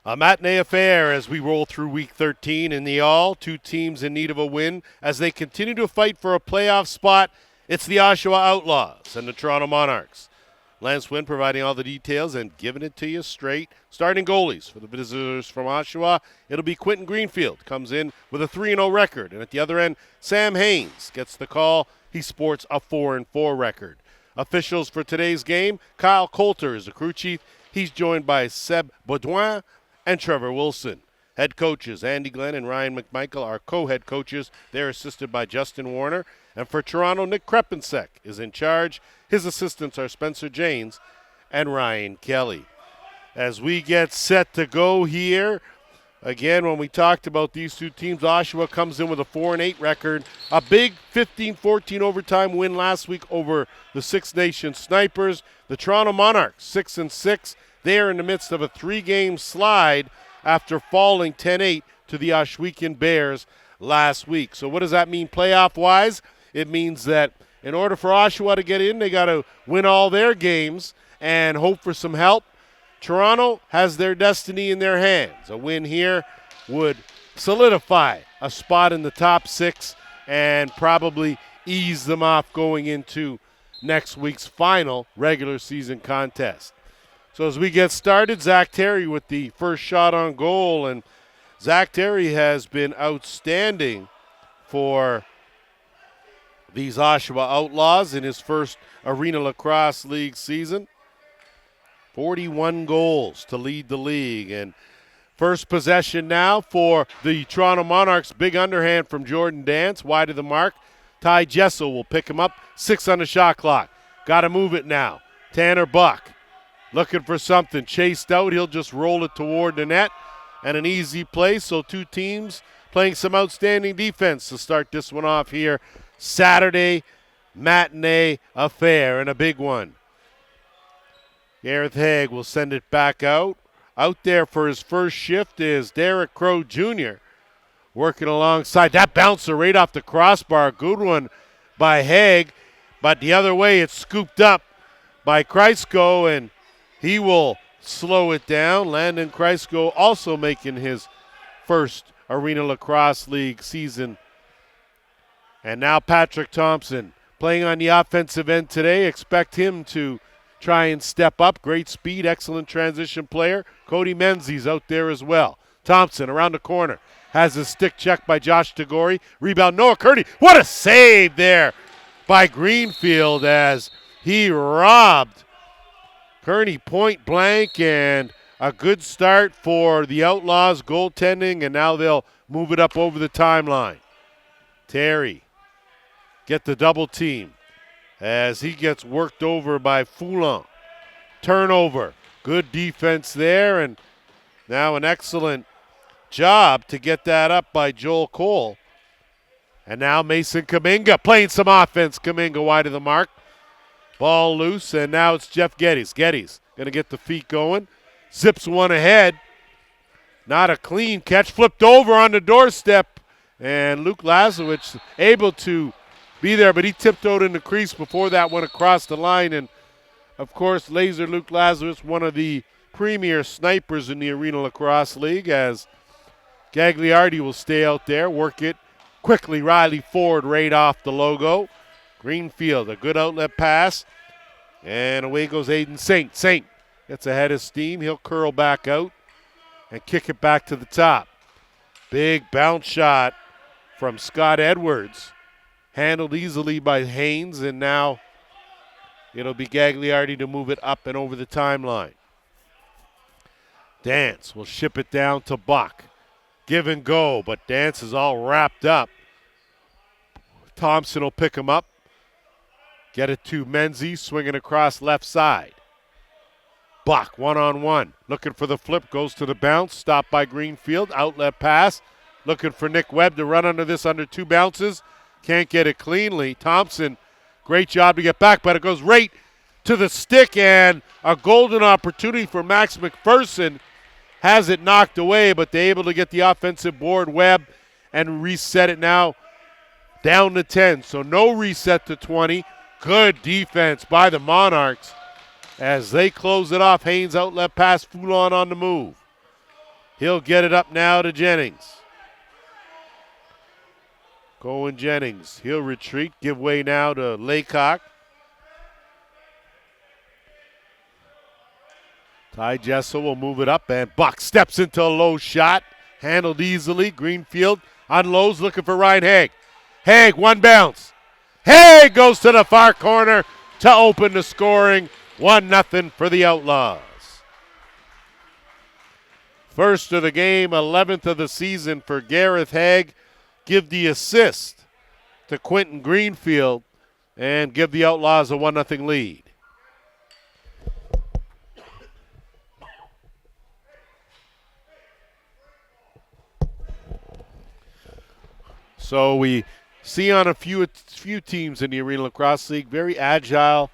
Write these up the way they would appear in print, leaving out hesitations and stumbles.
A matinee affair as we roll through Week 13 in the All. Two teams in need of a win as they continue to fight for a playoff spot. It's the Oshawa Outlaws and the Toronto Monarchs. Lance Wynn providing all the details and giving it to you straight. Starting goalies for the visitors from Oshawa, it'll be Quentin Greenfield. Comes in with a 3-0 record. And at the other end, Sam Haynes gets the call. He sports a 4-4 record. Officials for today's game, Kyle Coulter is the crew chief. He's joined by Seb Baudouin and Trevor Wilson. Head coaches Andy Glenn and Ryan McMichael are co-head coaches. They're assisted by Justin Warner. And for Toronto, Nick Krepensek is in charge. His assistants are Spencer Janes and Ryan Kelly. As we get set to go here, again, when we talked about these two teams, Oshawa comes in with a 4-8 record. A big 15-14 overtime win last week over the Six Nations Snipers. The Toronto Monarchs, 6-6. They are in the midst of a 3-game slide after falling 10-8 to the Oswegan Bears last week. So what does that mean playoff-wise? It means that in order for Oshawa to get in, they got to win all their games and hope for some help. Toronto has their destiny in their hands. A win here would solidify a spot in the top 6 and probably ease them off going into next week's final regular season contest. So as we get started, Zach Terry with the first shot on goal. And Zach Terry has been outstanding for these Oshawa Outlaws in his first Arenalacrosseleague season. 41 goals to lead the league. And first possession now for the Toronto Monarchs. Big underhand from Jordan Dance, wide of the mark. Ty Jessel will pick him up. 6 on the shot clock. Got to move it now. Tanner Buck looking for something. Chased out. He'll just roll it toward the net. And an easy play. So two teams playing some outstanding defense to start this one off here. Saturday matinee affair and a big one. Gareth Haig will send it back out. Out there for his first shift is Derek Crow Jr. working alongside. That bouncer right off the crossbar. Good one by Haig. But the other way, it's scooped up by Kreisco, and he will slow it down. Landon Kreisco also making his first Arenalacrosseleague season. And now Patrick Thompson playing on the offensive end today. Expect him to try and step up. Great speed, excellent transition player. Cody Menzies out there as well. Thompson around the corner. Has a stick check by Josh Tagore. Rebound Noah Kearney. What a save there by Greenfield as he robbed Kearney point blank. And a good start for the Outlaws goaltending. And now they'll move it up over the timeline. Terry get the double team as he gets worked over by Foulon. Turnover. Good defense there, and now an excellent job to get that up by Joel Cole. And now Mason Kaminga playing some offense. Kaminga wide of the mark. Ball loose, and now it's Jeff Geddes. Geddes going to get the feet going. Zips one ahead. Not a clean catch. Flipped over on the doorstep, and Luke Lazowicz able to be there, but he tiptoed in the crease before that went across the line. And, of course, Laser Luke Lazarus, one of the premier snipers in the Arenalacrosseleague, as Gagliardi will stay out there, work it quickly. Riley Ford right off the logo. Greenfield, a good outlet pass. And away goes Aiden Saint. Saint gets ahead of steam. He'll curl back out and kick it back to the top. Big bounce shot from Scott Edwards. Handled easily by Haynes, and now it'll be Gagliardi to move it up and over the timeline. Dance will ship it down to Buck. Give and go, but Dance is all wrapped up. Thompson will pick him up. Get it to Menzies, swinging across left side. Buck, one-on-one. Looking for the flip, goes to the bounce. Stopped by Greenfield, outlet pass. Looking for Nick Webb to run under this under 2 bounces. Can't get it cleanly. Thompson, great job to get back, but it goes right to the stick, and a golden opportunity for Max McPherson. Has it knocked away, but they're able to get the offensive board. Webb and reset it now down to 10. So no reset to 20. Good defense by the Monarchs as they close it off. Haynes outlet pass, Foulon on the move. He'll get it up now to Jennings. Going Jennings. He'll retreat. Give way now to Laycock. Ty Jessel will move it up, and Buck steps into a low shot. Handled easily. Greenfield unloads, looking for Ryan Haig. Haig, one bounce. Haig goes to the far corner to open the scoring. 1-0 for the Outlaws. First of the game, 11th of the season for Gareth Haig. Give the assist to Quentin Greenfield and give the Outlaws a 1-0 lead. So we see on a few teams in the Arena Lacrosse League, very agile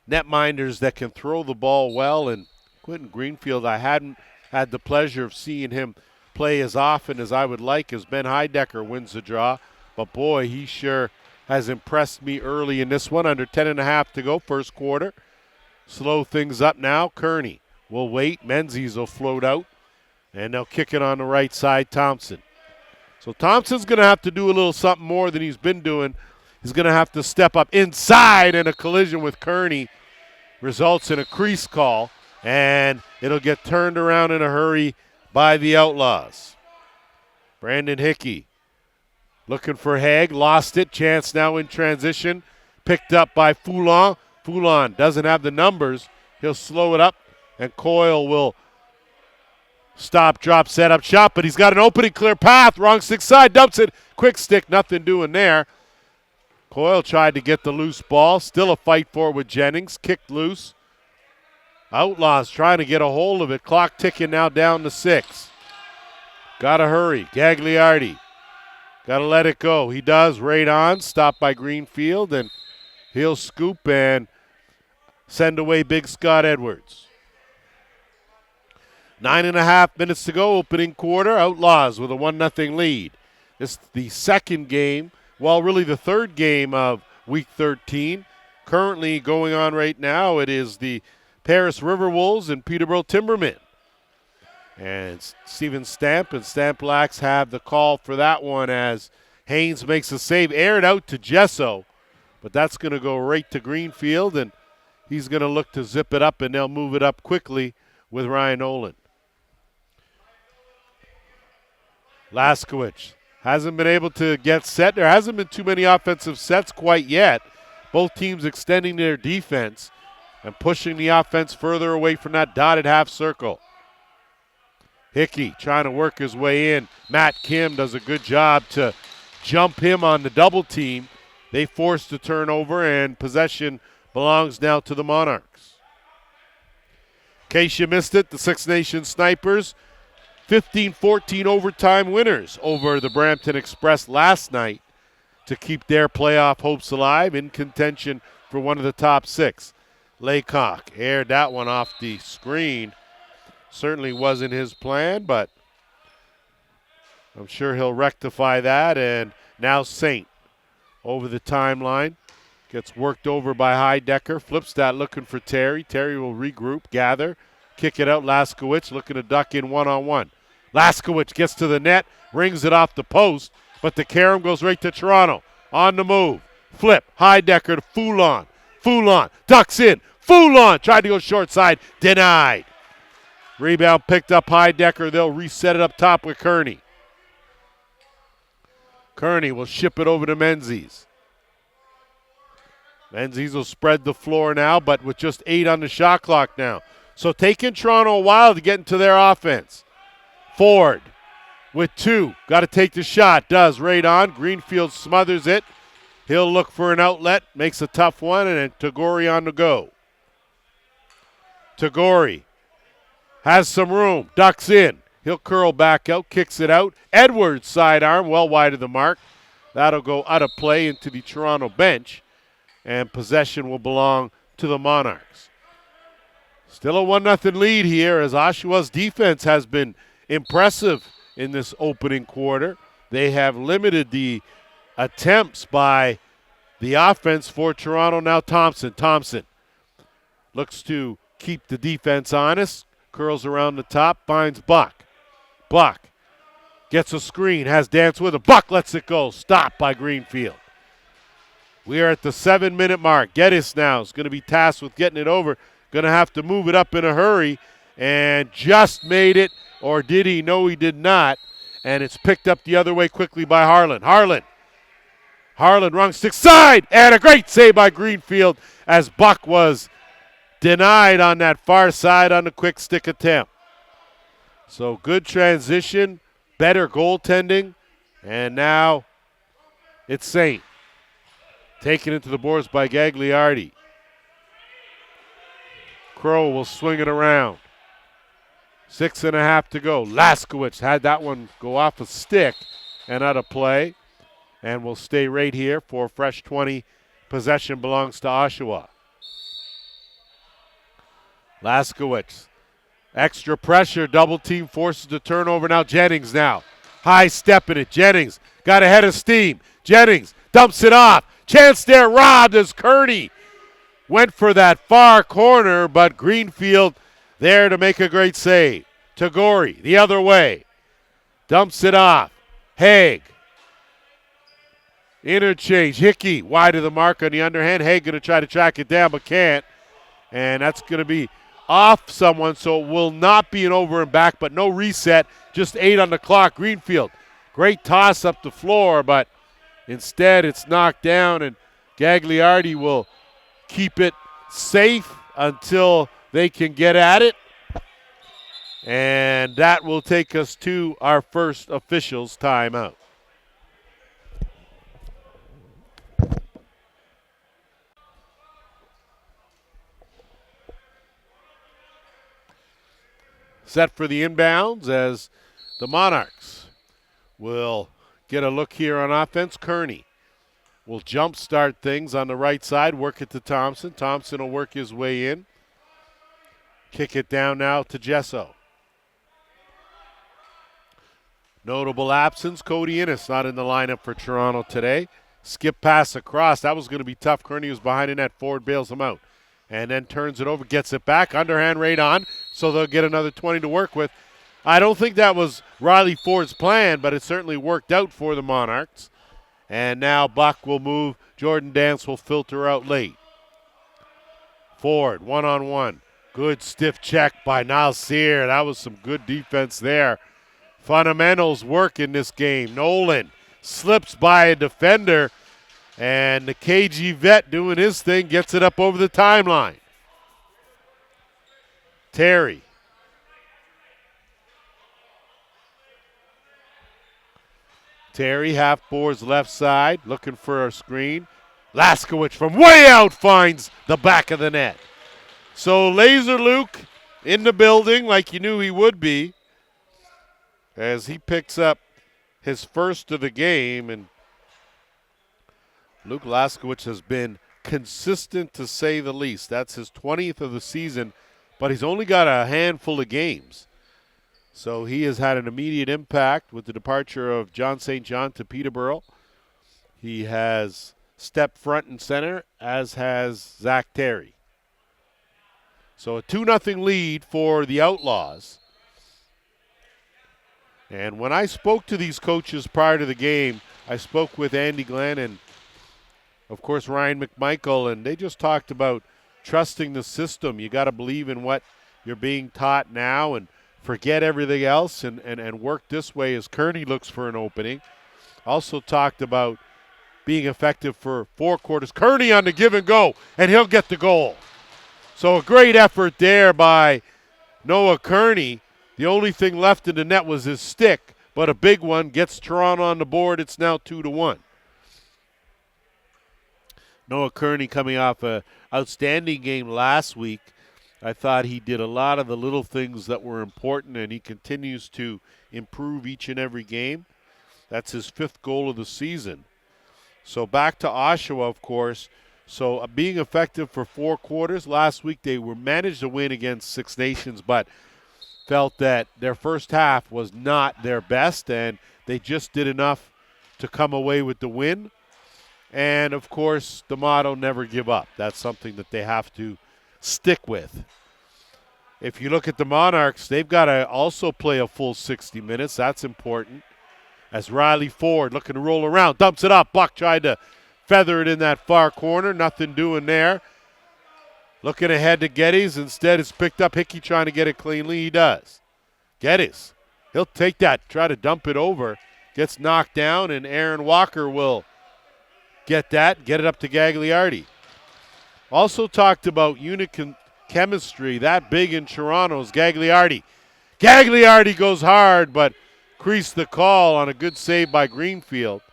netminders that can throw the ball well. And Quentin Greenfield, I hadn't had the pleasure of seeing him play as often as I would like as Ben Heidecker wins the draw. But, boy, he sure has impressed me early in this one. Under 10.5 to go, first quarter. Slow things up now. Kearney will wait. Menzies will float out. And they'll kick it on the right side, Thompson. So Thompson's going to have to do a little something more than he's been doing. He's going to have to step up inside, and a collision with Kearney results in a crease call, and it'll get turned around in a hurry by the Outlaws. Brandon Hickey looking for Haig, lost it. Chance now in transition, picked up by Foulon. Foulon doesn't have the numbers. He'll slow it up, and Coyle will stop, drop, set up, shot, but he's got an opening, clear path. Wrong stick side, dumps it. Quick stick, nothing doing there. Coyle tried to get the loose ball. Still a fight for it with Jennings. Kicked loose. Outlaws trying to get a hold of it. Clock ticking now down to 6. Got to hurry. Gagliardi. Got to let it go. He does. Right on. Stopped by Greenfield, and he'll scoop and send away Big Scott Edwards. 9.5 minutes to go, opening quarter. Outlaws with a 1-0 lead. This is the second game, well, really the third game of Week 13. Currently going on right now, it is the Paris Riverwolves and Peterborough Timbermen. And Steven Stamp and Stamplax have the call for that one as Haynes makes a save. Aired out to Gesso, but that's going to go right to Greenfield, and he's going to look to zip it up, and they'll move it up quickly with Ryan Olin. Laskowicz hasn't been able to get set. There hasn't been too many offensive sets quite yet. Both teams extending their defense and pushing the offense further away from that dotted half circle. Hickey trying to work his way in. Matt Kim does a good job to jump him on the double team. They force the turnover, and possession belongs now to the Monarchs. In case you missed it, the Six Nations Snipers 15-14 overtime winners over the Brampton Express last night to keep their playoff hopes alive, in contention for one of the top 6. Laycock aired that one off the screen. Certainly wasn't his plan, but I'm sure he'll rectify that. And now Saint over the timeline. Gets worked over by Heidecker. Flips that, looking for Terry. Terry will regroup, gather, kick it out. Laskowicz looking to duck in one-on-one. Laskowicz gets to the net, rings it off the post, but the carom goes right to Toronto. On the move. Flip. Heidecker to Foulon. Foulon ducks in. Foulon tried to go short side. Denied. Rebound picked up Heidecker. They'll reset it up top with Kearney. Kearney will ship it over to Menzies. Menzies will spread the floor now, but with just 8 on the shot clock now. So taking Toronto a while to get into their offense. Ford with 2. Got to take the shot. Does right on. Greenfield smothers it. He'll look for an outlet. Makes a tough one, and then Tagore on the go. Tagore has some room. Ducks in. He'll curl back out. Kicks it out. Edwards sidearm well wide of the mark. That'll go out of play into the Toronto bench, and possession will belong to the Monarchs. Still a 1-0 lead here, as Oshawa's defense has been impressive in this opening quarter. They have limited the attempts by the offense for Toronto. Now Thompson. Thompson looks to keep the defense honest. Curls around the top, finds Buck. Buck gets a screen, has Dance with him. Buck lets it go. Stopped by Greenfield. We are at the 7-minute mark. Geddes now is going to be tasked with getting it over. Going to have to move it up in a hurry, and just made it, or did he? No, he did not. And it's picked up the other way quickly by Harlan. Harlan wrong stick side, and a great save by Greenfield as Buck was denied on that far side on the quick stick attempt. So good transition, better goaltending, and now it's Saint. Taken into the boards by Gagliardi. Crow will swing it around. 6.5 to go. Laskowicz had that one go off a stick and out of play, and will stay right here for fresh 20. Possession belongs to Oshawa. Laskowicz. Extra pressure. Double team forces the turnover. Now Jennings now. High step in it. Jennings got ahead of steam. Jennings dumps it off. Chance there, robbed as Kearney went for that far corner, but Greenfield there to make a great save. Tagore the other way. Dumps it off. Haig. Interchange. Hickey wide of the mark on the underhand. Haig going to try to track it down, but can't. And that's going to be off someone, so it will not be an over and back, but no reset. Just 8 on the clock. Greenfield. Great toss up the floor, but instead it's knocked down, and Gagliardi will keep it safe until they can get at it. And that will take us to our first officials' timeout. Set for the inbounds as the Monarchs will get a look here on offense. Kearney will jump start things on the right side, work it to Thompson. Thompson will work his way in. Kick it down now to Jesso. Notable absence, Cody Innes not in the lineup for Toronto today. Skip pass across. That was going to be tough. Kearney was behind in that. Ford bails him out. And then turns it over, gets it back. Underhand right on, so they'll get another 20 to work with. I don't think that was Riley Ford's plan, but it certainly worked out for the Monarchs. And now Buck will move. Jordan Dance will filter out late. Ford, one-on-one. Good stiff check by Nalsir. That was some good defense there. Fundamentals work in this game. Nolan slips by a defender, and the KG vet doing his thing gets it up over the timeline. Terry. Terry, half boards left side, looking for a screen. Laskowicz from way out finds the back of the net. So Laser Luke in the building like you knew he would be as he picks up his first of the game. And Luke Laskowicz has been consistent to say the least. That's his 20th of the season, but he's only got a handful of games. So he has had an immediate impact with the departure of John St. John to Peterborough. He has stepped front and center, as has Zach Terry. So a 2-0 lead for the Outlaws. And when I spoke to these coaches prior to the game, I spoke with Andy Glenn and, of course, Ryan McMichael, and they just talked about trusting the system. You got to believe in what you're being taught now and forget everything else and work this way as Kearney looks for an opening. Also talked about being effective for 4 quarters. Kearney on the give and go, and he'll get the goal. So a great effort there by Noah Kearney. The only thing left in the net was his stick, but a big one gets Toronto on the board. It's now 2-1. Noah Kearney coming off an outstanding game last week. I thought he did a lot of the little things that were important, and he continues to improve each and every game. That's his 5th goal of the season. So back to Oshawa, of course. So being effective for 4 quarters. Last week they were managed to win against Six Nations, but felt that their first half was not their best, and they just did enough to come away with the win. And, of course, the motto, never give up. That's something that they have to stick with. If you look at the Monarchs, they've got to also play a full 60 minutes. That's important. As Riley Ford looking to roll around, dumps it up. Buck tried to feather it in that far corner. Nothing doing there. Looking ahead to Geddes. Instead, it's picked up. Hickey trying to get it cleanly. He does. Geddes, he'll take that, try to dump it over. Gets knocked down, and Aaron Walker will get that, get it up to Gagliardi. Also talked about unit chemistry, that big in Toronto's Gagliardi. Gagliardi goes hard, but creased the call on a good save by Greenfield.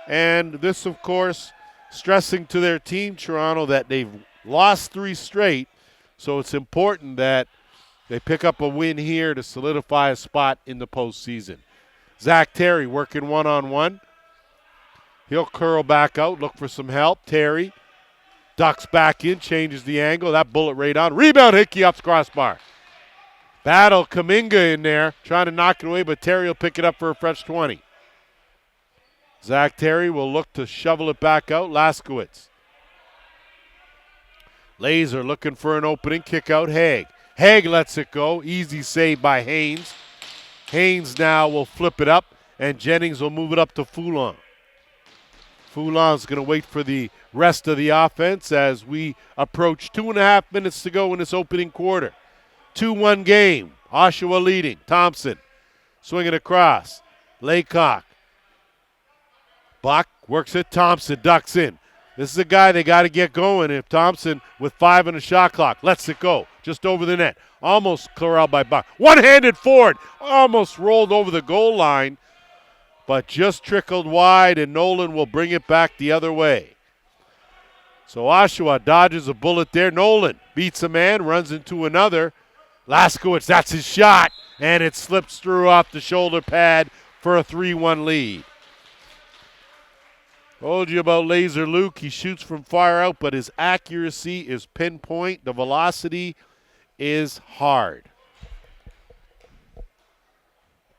And this, of course, stressing to their team, Toronto, that they've lost 3 straight, so it's important that they pick up a win here to solidify a spot in the postseason. Zach Terry working one-on-one. He'll curl back out, look for some help. Terry ducks back in, changes the angle. That bullet right on. Rebound, Hickey up crossbar. Battle Kuminga in there, trying to knock it away, but Terry will pick it up for a fresh 20. Zach Terry will look to shovel it back out. Laskowitz. Laser looking for an opening. Kick out Haig. Haig lets it go. Easy save by Haynes. Haynes now will flip it up, and Jennings will move it up to Foulon. Foulon's going to wait for the rest of the offense as we approach 2.5 minutes to go in this opening quarter. 2-1 game. Oshawa leading. Thompson swinging across. Laycock. Buck works it. Thompson ducks in. This is a guy they got to get going. If Thompson, with 5 on the shot clock, lets it go just over the net. Almost corralled by Buck. One-handed forward. Almost rolled over the goal line, but just trickled wide, and Nolan will bring it back the other way. So Oshawa dodges a bullet there. Nolan beats a man, runs into another. Laskowitz, that's his shot, and it slips through off the shoulder pad for a 3-1 lead. Told you about Laser Luke. He shoots from far out, but his accuracy is pinpoint. The velocity is hard.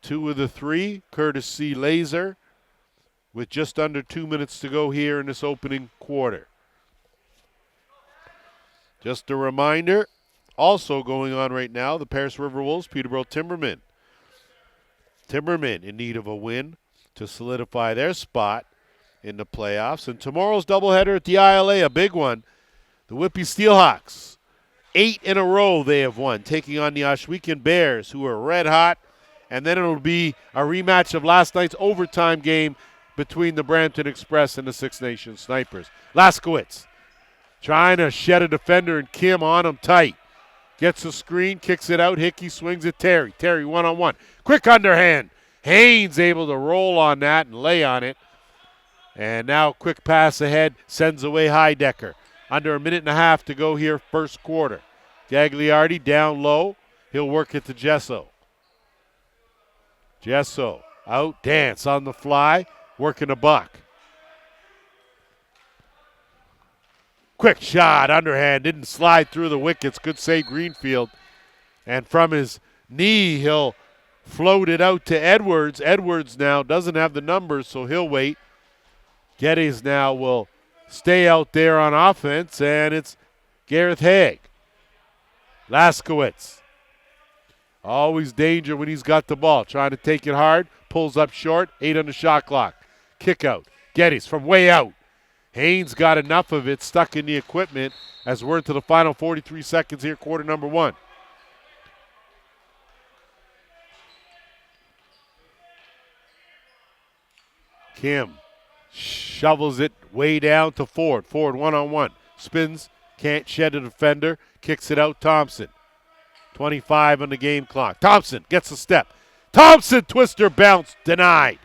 2 of the 3, courtesy Laser, with just under 2 minutes to go here in this opening quarter. Just a reminder, also going on right now, the Paris River Wolves, Peterborough Timbermen. Timbermen in need of a win to solidify their spot in the playoffs. And tomorrow's doubleheader at the ILA, a big one. The Whitby Steelhawks, 8 in a row they have won, taking on the Oswegan Bears, who are red hot. And then it'll be a rematch of last night's overtime game between the Brampton Express and the Six Nations Snipers. Laskowitz trying to shed a defender, and Kim on him tight. Gets a screen, kicks it out. Hickey swings at Terry. Terry one-on-one. Quick underhand. Haynes able to roll on that and lay on it. And now quick pass ahead, sends away Heidecker. Under a minute and a half to go here, first quarter. Gagliardi down low. He'll work it to Gesso. Gesso out, dance on the fly, working a Buck. Quick shot, underhand, didn't slide through the wickets. Good save, Greenfield. And from his knee, he'll float it out to Edwards. Edwards now doesn't have the numbers, so he'll wait. Geddes now will stay out there on offense, and it's Gareth Haig. Laskowitz. Always danger when he's got the ball. Trying to take it hard. Pulls up short. 8 on the shot clock. Kick out. Geddes from way out. Haynes got enough of it, stuck in the equipment as we're into the final 43 seconds here, quarter number 1. Kim shovels it way down to Ford. Ford one-on-one. Spins, can't shed a defender. Kicks it out, Thompson. 25 on the game clock. Thompson gets a step. Thompson, twister bounce, denied.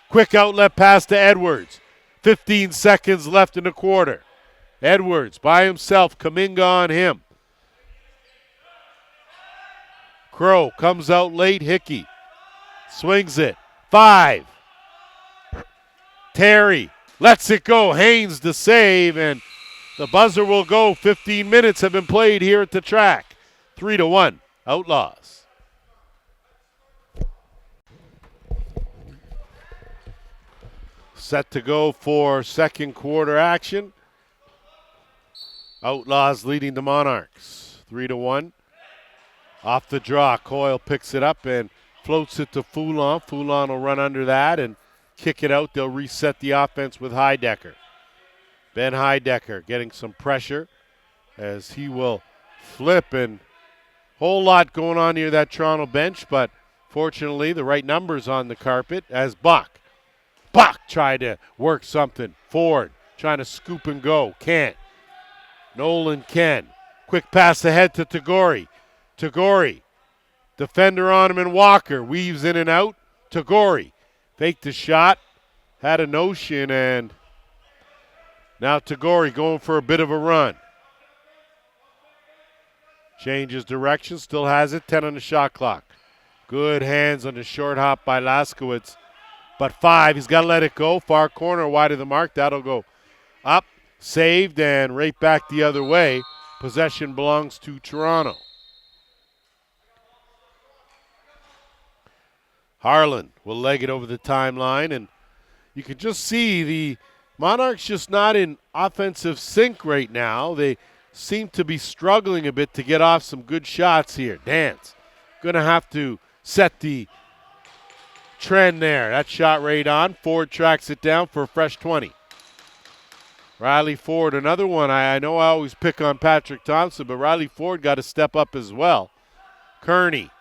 Quick outlet pass to Edwards. 15 seconds left in the quarter. Edwards by himself, Kuminga on him. Crow comes out late, Hickey swings it. 5. Terry lets it go. Haynes the save, and the buzzer will go. 15 minutes have been played here at the track. 3-1, Outlaws. Set to go for second quarter action. Outlaws leading the Monarchs 3-1. Off the draw, Coyle picks it up and floats it to Foulon. Foulon will run under that and kick it out. They'll reset the offense with Heidecker. Ben Heidecker getting some pressure as he will flip, and whole lot going on near that Toronto bench, but fortunately the right numbers on the carpet as Buck tried to work something. Ford trying to scoop and go. Can't. Nolan can. Quick pass ahead to Tagore. Tagore. Defender on him, and Walker weaves in and out. Tagore faked the shot. Had a notion, and now Tagore going for a bit of a run. Changes direction, still has it, 10 on the shot clock. Good hands on the short hop by Laskowitz. But 5, he's got to let it go. Far corner, wide of the mark. That'll go up, saved, and right back the other way. Possession belongs to Toronto. Harlan will leg it over the timeline, and you can just see the Monarchs just not in offensive sync right now. They seem to be struggling a bit to get off some good shots here. Dance going to have to set the trend there. That shot right on. Ford tracks it down for a fresh 20. Riley Ford, another one. I know I always pick on Patrick Thompson, but Riley Ford got to step up as well. Kearney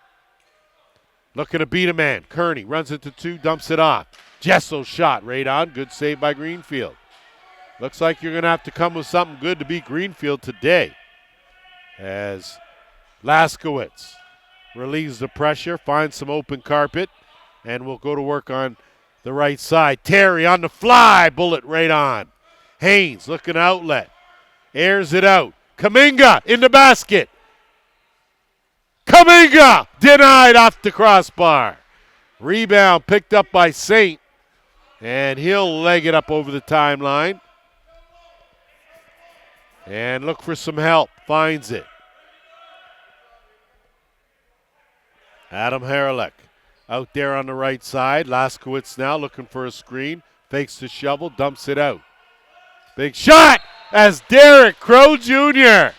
looking to beat a man. Kearney runs it to 2, dumps it off. Jesso's shot right on. Good save by Greenfield. Looks like you're going to have to come with something good to beat Greenfield today. As Laskowitz relieves the pressure, finds some open carpet, and will go to work on the right side. Terry on the fly, bullet right on. Haynes looking outlet, airs it out. Kaminga in the basket. Kaminga denied off the crossbar. Rebound picked up by Saint, and he'll leg it up over the timeline. And look for some help. Finds it. Adam Haralek out there on the right side. Laskowitz now looking for a screen. Fakes the shovel, dumps it out. Big shot as Derek Crow Jr.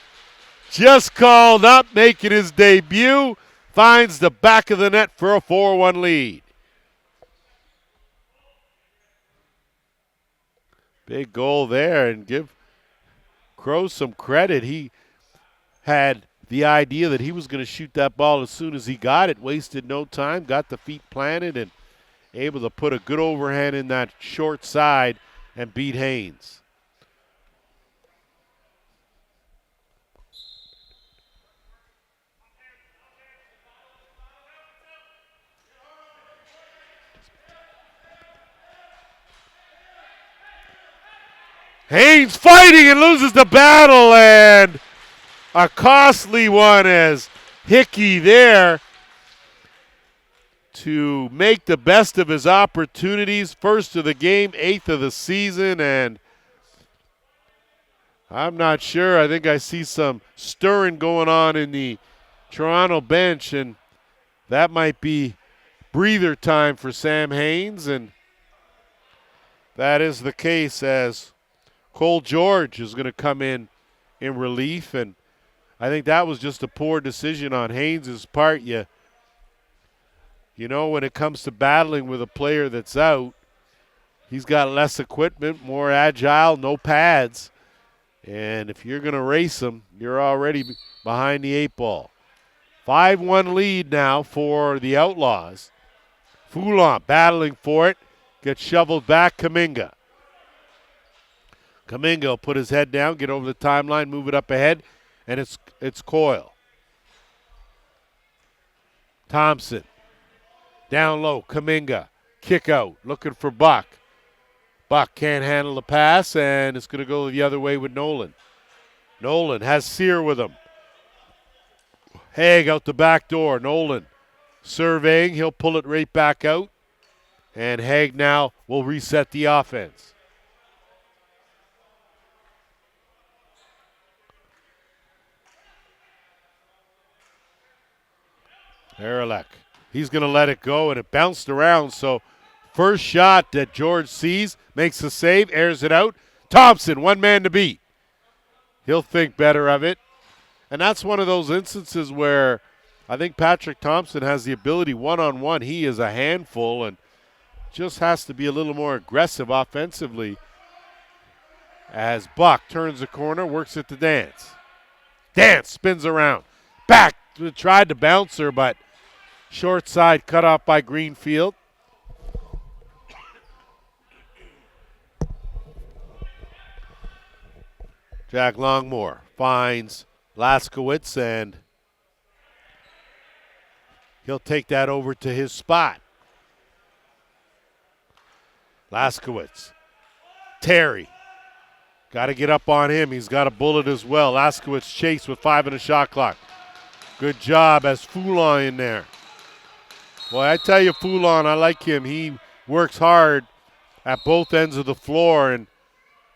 just called up, making his debut. Finds the back of the net for a 4-1 lead. Big goal there, and give Crow some credit. He had the idea that he was going to shoot that ball as soon as he got it. Wasted no time, got the feet planted, and able to put a good overhand in that short side and beat Haynes. Haynes fighting and loses the battle, and a costly one as Hickey there to make the best of his opportunities. First of the game, 8th of the season, and I'm not sure. I think I see some stirring going on in the Toronto bench, and that might be breather time for Sam Haynes, and that is the case as Cole George is going to come in relief, and I think that was just a poor decision on Haynes' part. You know, when it comes to battling with a player that's out, he's got less equipment, more agile, no pads, and if you're going to race him, you're already behind the 8 ball. 5-1 lead now for the Outlaws. Foulon battling for it, gets shoveled back. Kaminga will put his head down, get over the timeline, move it up ahead, and it's Coyle. Thompson, down low, Kaminga, kick out, looking for Buck. Buck can't handle the pass, and it's going to go the other way with Nolan. Nolan has Sear with him. Haig out the back door. Nolan surveying, he'll pull it right back out, and Haig now will reset the offense. Arenalacrosseleague. He's going to let it go, and it bounced around. So first shot that George sees, makes the save, airs it out. Thompson, one man to beat. He'll think better of it And that's one of those instances where I think Patrick Thompson has the ability one-on-one. He is a handful and just has to be a little more aggressive offensively as Buck turns the corner, works it to Dance. Dance spins around. Back, tried to bounce her, but short side cut off by Greenfield. Jack Longmore finds Laskowitz, and he'll take that over to his spot. Laskowitz. Terry. Got to get up on him. He's got a bullet as well. Laskowitz chased with 5 in the shot clock. Good job as Foulon in there. Boy, I tell you, Foulon, I like him. He works hard at both ends of the floor, and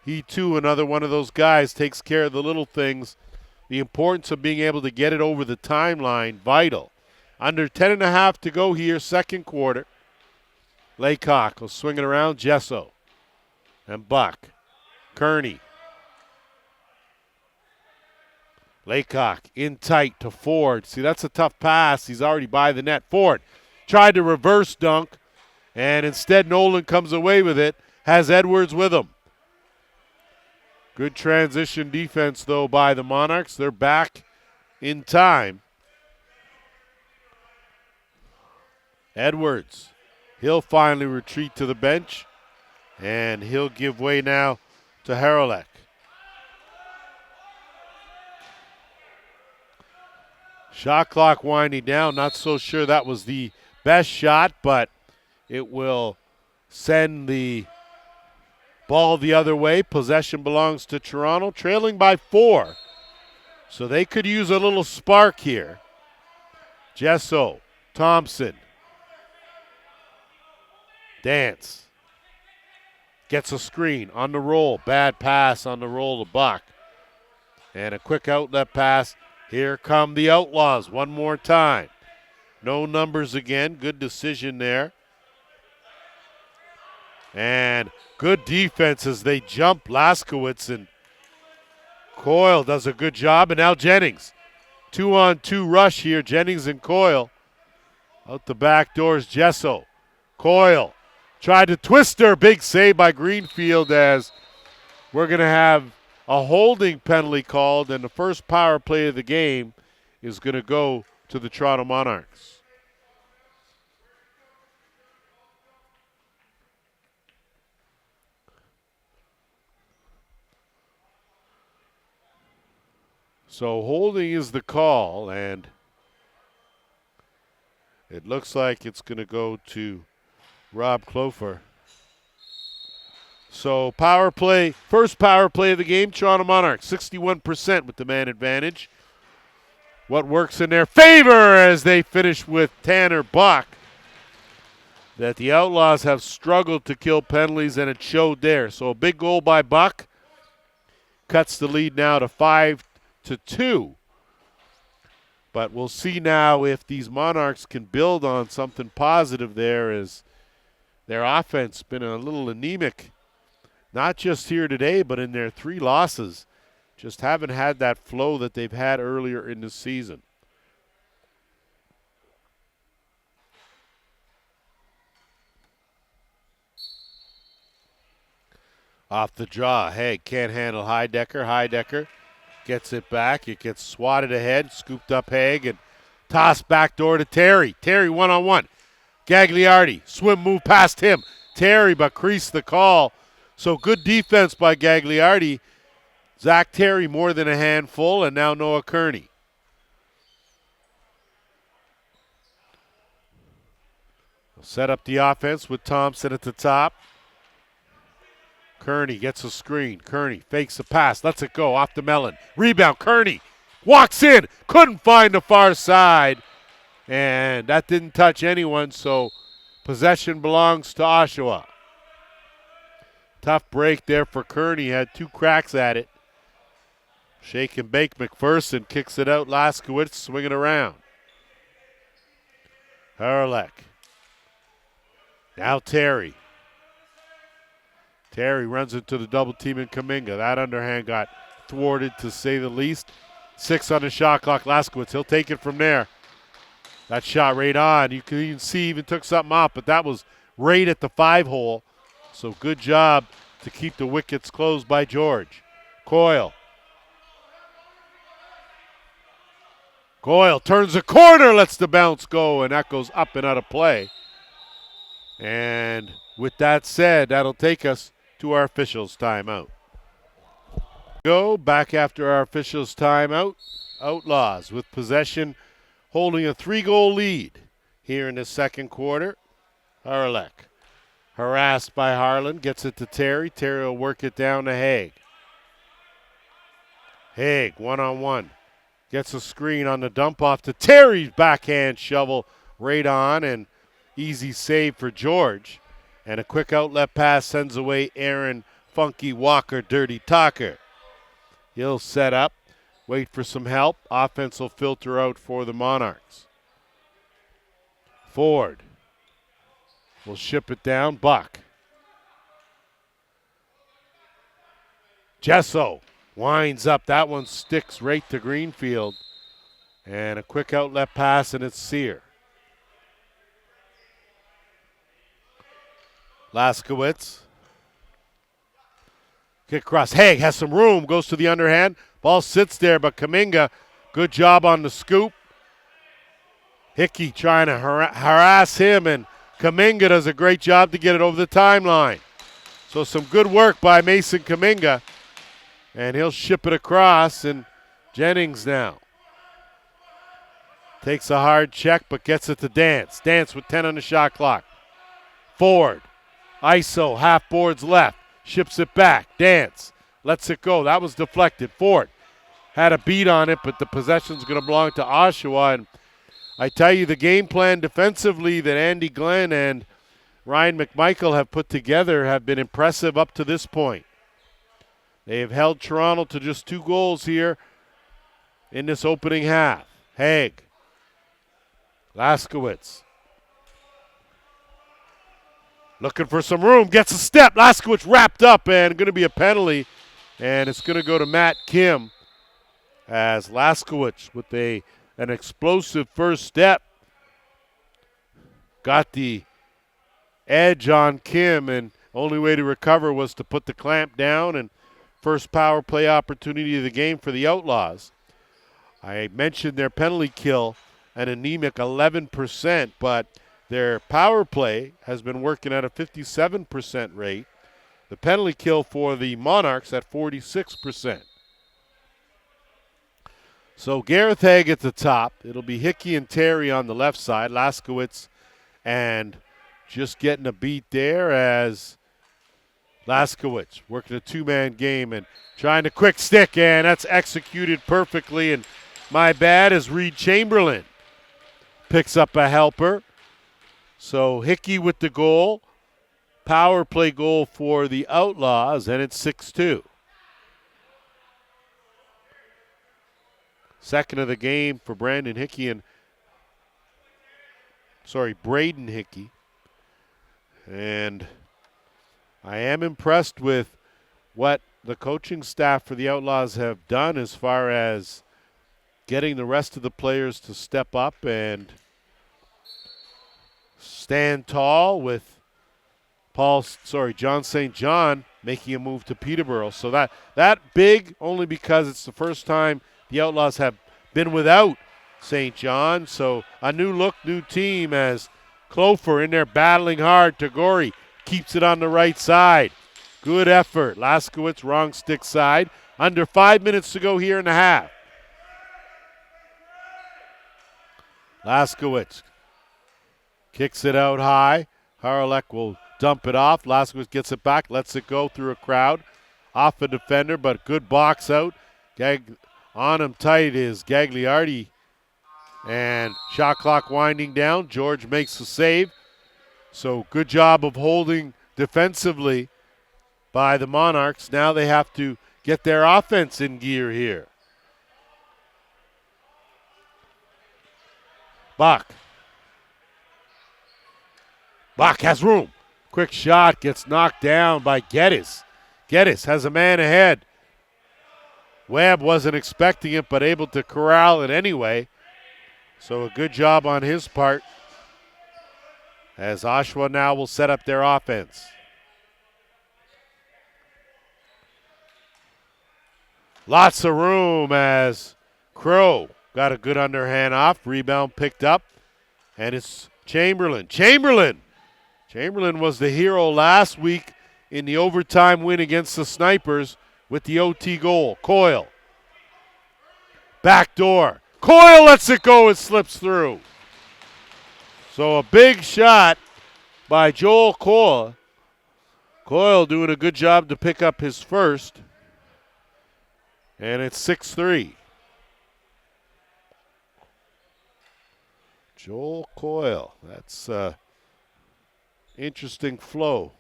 he, too, another one of those guys, takes care of the little things. The importance of being able to get it over the timeline, vital. Under 10.5 to go here, second quarter. Laycock will swing it around. Jesso and Buck. Kearney. Laycock in tight to Ford. See, that's a tough pass. He's already by the net. Ford tried to reverse dunk, and instead Nolan comes away with it. Has Edwards with him. Good transition defense, though, by the Monarchs. They're back in time. Edwards, he'll finally retreat to the bench, and he'll give way now to Haralek. Shot clock winding down. Not so sure that was the best shot, but it will send the ball the other way. Possession belongs to Toronto, trailing by 4. So they could use a little spark here. Jesso, Thompson. Dance. Gets a screen on the roll. Bad pass on the roll to Buck. And a quick outlet pass. Here come the Outlaws one more time. No numbers again. Good decision there. And good defense as they jump. Laskowitz and Coyle does a good job. And now Jennings. 2-on-2 rush here. Jennings and Coyle. Out the back doors, Jesso. Coyle tried to twist her. Big save by Greenfield as we're going to have a holding penalty called. And the first power play of the game is going to go to the Toronto Monarchs. So holding is the call, and it looks like it's going to go to Rob Clofer. So power play, first power play of the game, Toronto Monarchs, 61% with the man advantage. What works in their favor as they finish with Tanner Buck. That the Outlaws have struggled to kill penalties, and it showed there. So a big goal by Buck cuts the lead now to 5-2. But we'll see now if these Monarchs can build on something positive there, as their offense been a little anemic, not just here today, but in their 3 losses. Just haven't had that flow that they've had earlier in the season. Off the draw, Haig can't handle Heidecker. Heidecker gets it back. It gets swatted ahead, scooped up Haig, and tossed back door to Terry. Terry one-on-one. Gagliardi, swim move past him. Terry, but creased the call. So good defense by Gagliardi. Zach Terry more than a handful, and now Noah Kearney. Set up the offense with Thompson at the top. Kearney gets a screen. Kearney fakes the pass. Lets it go off the melon. Rebound. Kearney walks in. Couldn't find the far side. And that didn't touch anyone, so possession belongs to Oshawa. Tough break there for Kearney. Had 2 cracks at it. Shake and bake. McPherson kicks it out. Laskowitz swinging around. Haralek. Now Terry. Terry runs into the double team in Kaminga. That underhand got thwarted, to say the least. 6 on the shot clock. Laskowitz, he'll take it from there. That shot right on. You can even see even took something off, but that was right at the 5-hole. So good job to keep the wickets closed by George. Coyle turns the corner, lets the bounce go, and that goes up and out of play. And with that said, that'll take us to our officials' timeout. Go back after our officials' timeout. Outlaws with possession, holding a 3-goal lead here in the second quarter. Harlech harassed by Harlan, gets it to Terry. Terry will work it down to Haig. Haig, one-on-one. Gets a screen on the dump off to Terry's backhand shovel right on, and easy save for George. And a quick outlet pass sends away Aaron Funky Walker Dirty Talker. He'll set up, wait for some help. Offense will filter out for the Monarchs. Ford will ship it down. Buck. Jesso winds up. That one sticks right to Greenfield. And a quick outlet pass, and it's Sear. Laskowitz. Kick across. Haig has some room. Goes to the underhand. Ball sits there, but Kuminga, good job on the scoop. Hickey trying to harass him, and Kuminga does a great job to get it over the timeline. So some good work by Mason Kuminga. And he'll ship it across, and Jennings now takes a hard check but gets it to Dance. Dance with 10 on the shot clock. Ford, ISO, half boards left, ships it back. Dance lets it go. That was deflected. Ford had a beat on it, but the possession's going to belong to Oshawa. And I tell you, the game plan defensively that Andy Glenn and Ryan McMichael have put together have been impressive up to this point. They have held Toronto to just 2 goals here in this opening half. Haig. Laskowitz. Looking for some room. Gets a step. Laskowitz wrapped up, and going to be a penalty. And it's going to go to Matt Kim as Laskowitz with an explosive first step. Got the edge on Kim, and only way to recover was to put the clamp down, and first power play opportunity of the game for the Outlaws. I mentioned their penalty kill, an anemic 11%, but their power play has been working at a 57% rate. The penalty kill for the Monarchs at 46%. So Gareth Haig at the top. It'll be Hickey and Terry on the left side. Laskowitz and just getting a beat there as Laskowitz working a 2-man game and trying to quick stick, and that's executed perfectly. And my bad as Reed Chamberlain picks up a helper. So Hickey with the goal. Power play goal for the Outlaws, and it's 6-2. Second of the game for Braden Hickey. And I am impressed with what the coaching staff for the Outlaws have done as far as getting the rest of the players to step up and stand tall, with John St. John making a move to Peterborough. So that big only because it's the first time the Outlaws have been without St. John. So a new look, new team as Clofer in there battling hard. Tagore keeps it on the right side. Good effort. Laskowitz, wrong stick side. Under 5 minutes to go here in the half. Laskowitz kicks it out high. Harlech will dump it off. Laskowitz gets it back, lets it go through a crowd. Off a defender, but good box out. On him tight is Gagliardi. And shot clock winding down. George makes the save. So good job of holding defensively by the Monarchs. Now they have to get their offense in gear here. Bach has room. Quick shot, gets knocked down by Geddes. Geddes has a man ahead. Webb wasn't expecting it, but able to corral it anyway. So a good job on his part, as Oshawa now will set up their offense. Lots of room as Crow got a good underhand off. Rebound picked up, and it's Chamberlain. Chamberlain was the hero last week in the overtime win against the Snipers with the OT goal. Coyle. Back door. Coyle lets it go. It slips through. So a big shot by Joel Coyle. Coyle doing a good job to pick up his first. And it's 6-3. Joel Coyle. That's interesting flow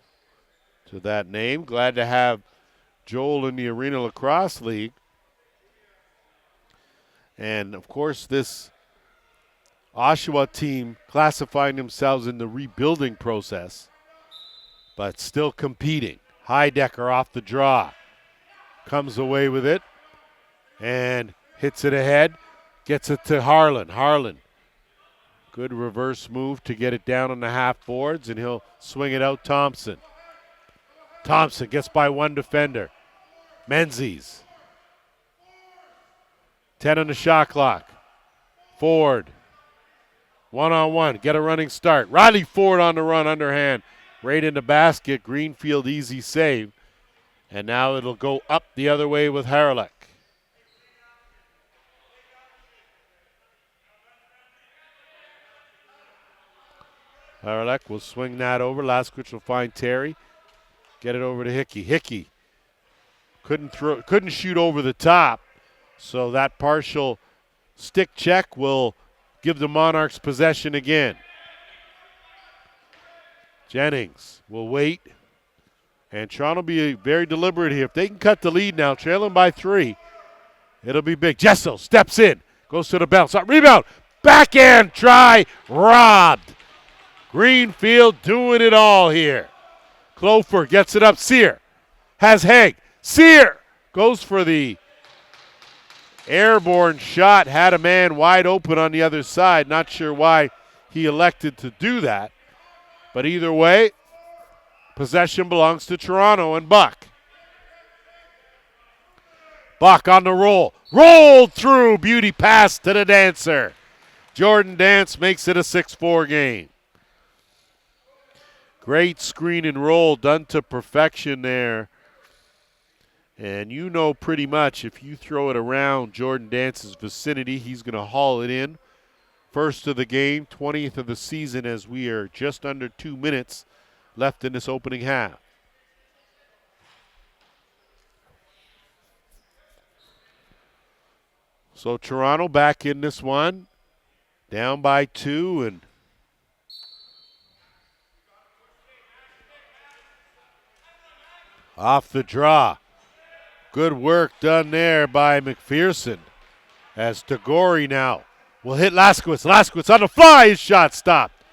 to that name. Glad to have Joel in the Arenalacrosseleague. And, of course, this Oshawa team classifying themselves in the rebuilding process, but still competing. Heidecker off the draw. Comes away with it and hits it ahead. Gets it to Harlan. Harlan. Good reverse move to get it down on the half boards, and he'll swing it out. Thompson. Thompson gets by one defender. Menzies. 10 on the shot clock. Ford. One-on-one. Get a running start. Riley Ford on the run, underhand. Right in the basket. Greenfield easy save. And now it'll go up the other way with Haralek. Haralek will swing that over. Laskowicz will find Terry. Get it over to Hickey. Hickey couldn't shoot over the top, so that partial stick check will give the Monarchs possession again. Jennings will wait, and Toronto will be very deliberate here. If they can cut the lead now, trailing by 3, it'll be big. Jessel steps in, goes to the bounce. Rebound, backhand try, robbed. Greenfield doing it all here. Clofer gets it up. Sear has Haig. Sear goes for the airborne shot. Had a man wide open on the other side. Not sure why he elected to do that. But either way, possession belongs to Toronto and Buck. Buck on the roll. Rolled through. Beauty pass to the dancer. Jordan Dance makes it a 6-4 game. Great screen and roll done to perfection there. And you know pretty much if you throw it around Jordan Dance's vicinity, he's going to haul it in. First of the game, 20th of the season, as we are just under 2 minutes left in this opening half. So Toronto back in this one, down by 2, and off the draw. Good work done there by McPherson as Tagore now will hit Laskowitz. Laskowitz on the fly, his shot stopped.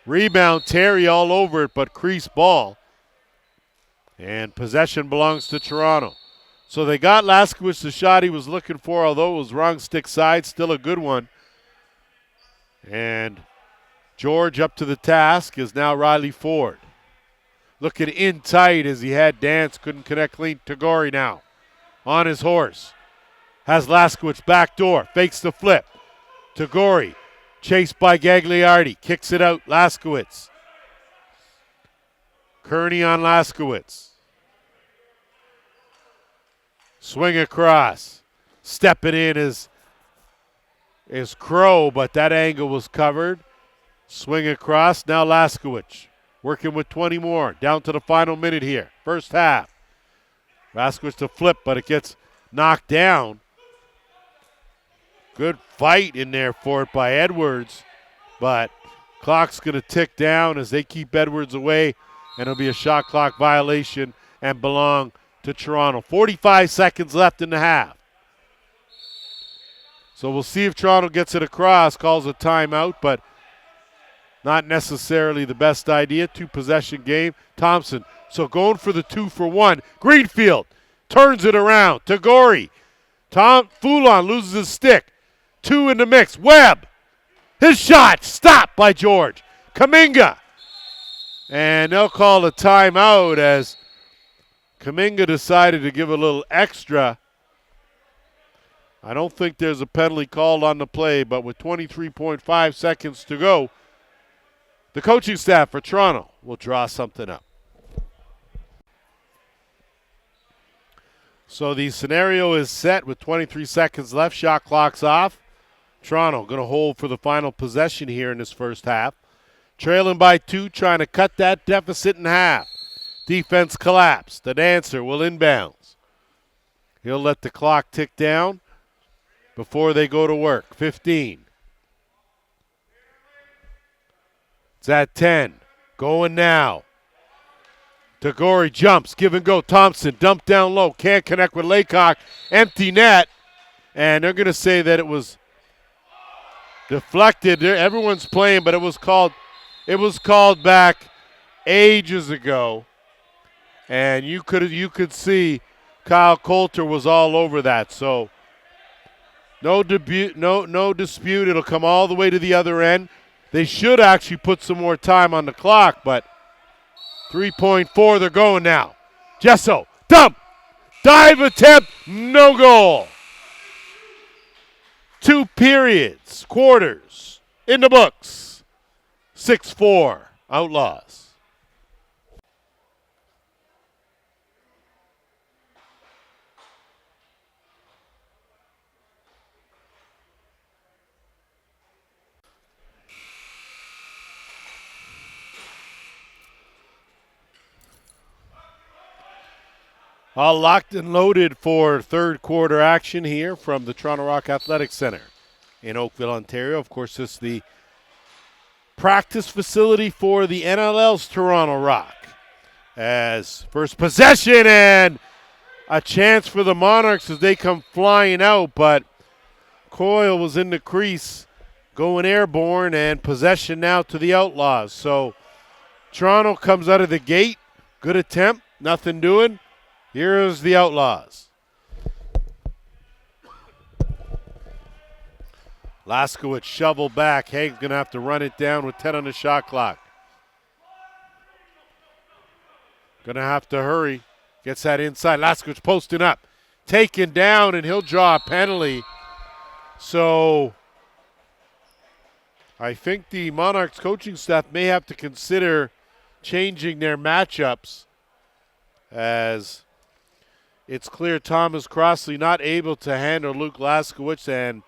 Rebound, Terry all over it, but crease ball. And possession belongs to Toronto. So they got Laskowitz the shot he was looking for, although it was wrong stick side, still a good one. And George up to the task is now Riley Ford. Looking in tight as he had Dance, couldn't connect clean. Tagore now on his horse. Has Laskowitz back door, fakes the flip. Tagore chased by Gagliardi, kicks it out. Laskowitz. Kearney on Laskowitz. Swing across. Stepping in is Crow, but that angle was covered. Swing across, now Laskowitz. Working with 20 more, down to the final minute here. First half. Laskowitz to flip, but it gets knocked down. Good fight in there for it by Edwards, but clock's going to tick down as they keep Edwards away, and it'll be a shot clock violation and belong to Toronto. 45 seconds left in the half. So we'll see if Toronto gets it across, calls a timeout, but not necessarily the best idea. 2-possession game. Thompson, so going for the 2-for-1. Greenfield turns it around. Tagore Foulon loses his stick. 2 in the mix. Webb. His shot stopped by George. Kaminga. And they'll call a timeout as Kaminga decided to give a little extra. I don't think there's a penalty called on the play, but with 23.5 seconds to go, the coaching staff for Toronto will draw something up. So the scenario is set with 23 seconds left. Shot clock's off. Toronto going to hold for the final possession here in this first half. Trailing by 2, trying to cut that deficit in half. Defense collapse. The dancer will inbounds. He'll let the clock tick down before they go to work. 15. It's at 10. Going now. Tagore jumps, give and go. Thompson dumped down low, can't connect with Laycock. Empty net, and they're going to say that it was deflected. Everyone's playing, but it was called back ages ago, and you could see Kyle Coulter was all over that. So no dispute. It'll come all the way to the other end. They should actually put some more time on the clock, but 3.4, they're going now. Gesso, dump, dive attempt, no goal. 2 periods, quarters, in the books. 6-4, Outlaws. All locked and loaded for third quarter action here from the Toronto Rock Athletic Center in Oakville, Ontario. Of course, this is the practice facility for the NLL's Toronto Rock. As first possession and a chance for the Monarchs as they come flying out, but Coyle was in the crease going airborne, and possession now to the Outlaws. So Toronto comes out of the gate. Good attempt, nothing doing. Here's the Outlaws. Laskowitz shovel back. Haig's going to have to run it down with 10 on the shot clock. Going to have to hurry. Gets that inside. Laskowitz posting up. Taken down, and he'll draw a penalty. So I think the Monarchs coaching staff may have to consider changing their matchups, as it's clear Thomas Crossley not able to handle Luke Laskowitz, and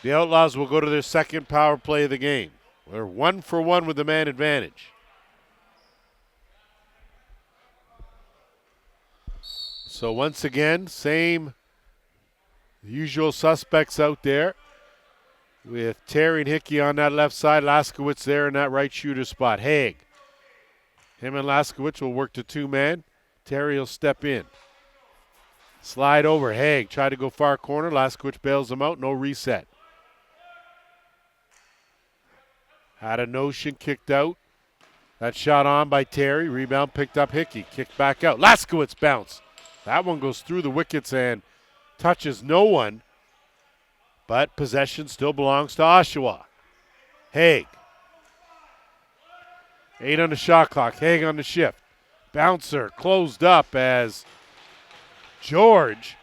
the Outlaws will go to their second power play of the game. They're 1 for 1 with the man advantage. So once again, same usual suspects out there, with Terry and Hickey on that left side, Laskowitz there in that right shooter spot. Haig. Him and Laskowitz will work to 2-man. Terry will step in. Slide over. Haig try to go far corner. Laskowitz bails him out. No reset. Had a notion, kicked out. That shot on by Terry. Rebound picked up Hickey. Kicked back out. Laskowitz bounce. That one goes through the wickets and touches no one. But possession still belongs to Oshawa. Haig. 8 on the shot clock. Haig on the shift. Bouncer closed up as George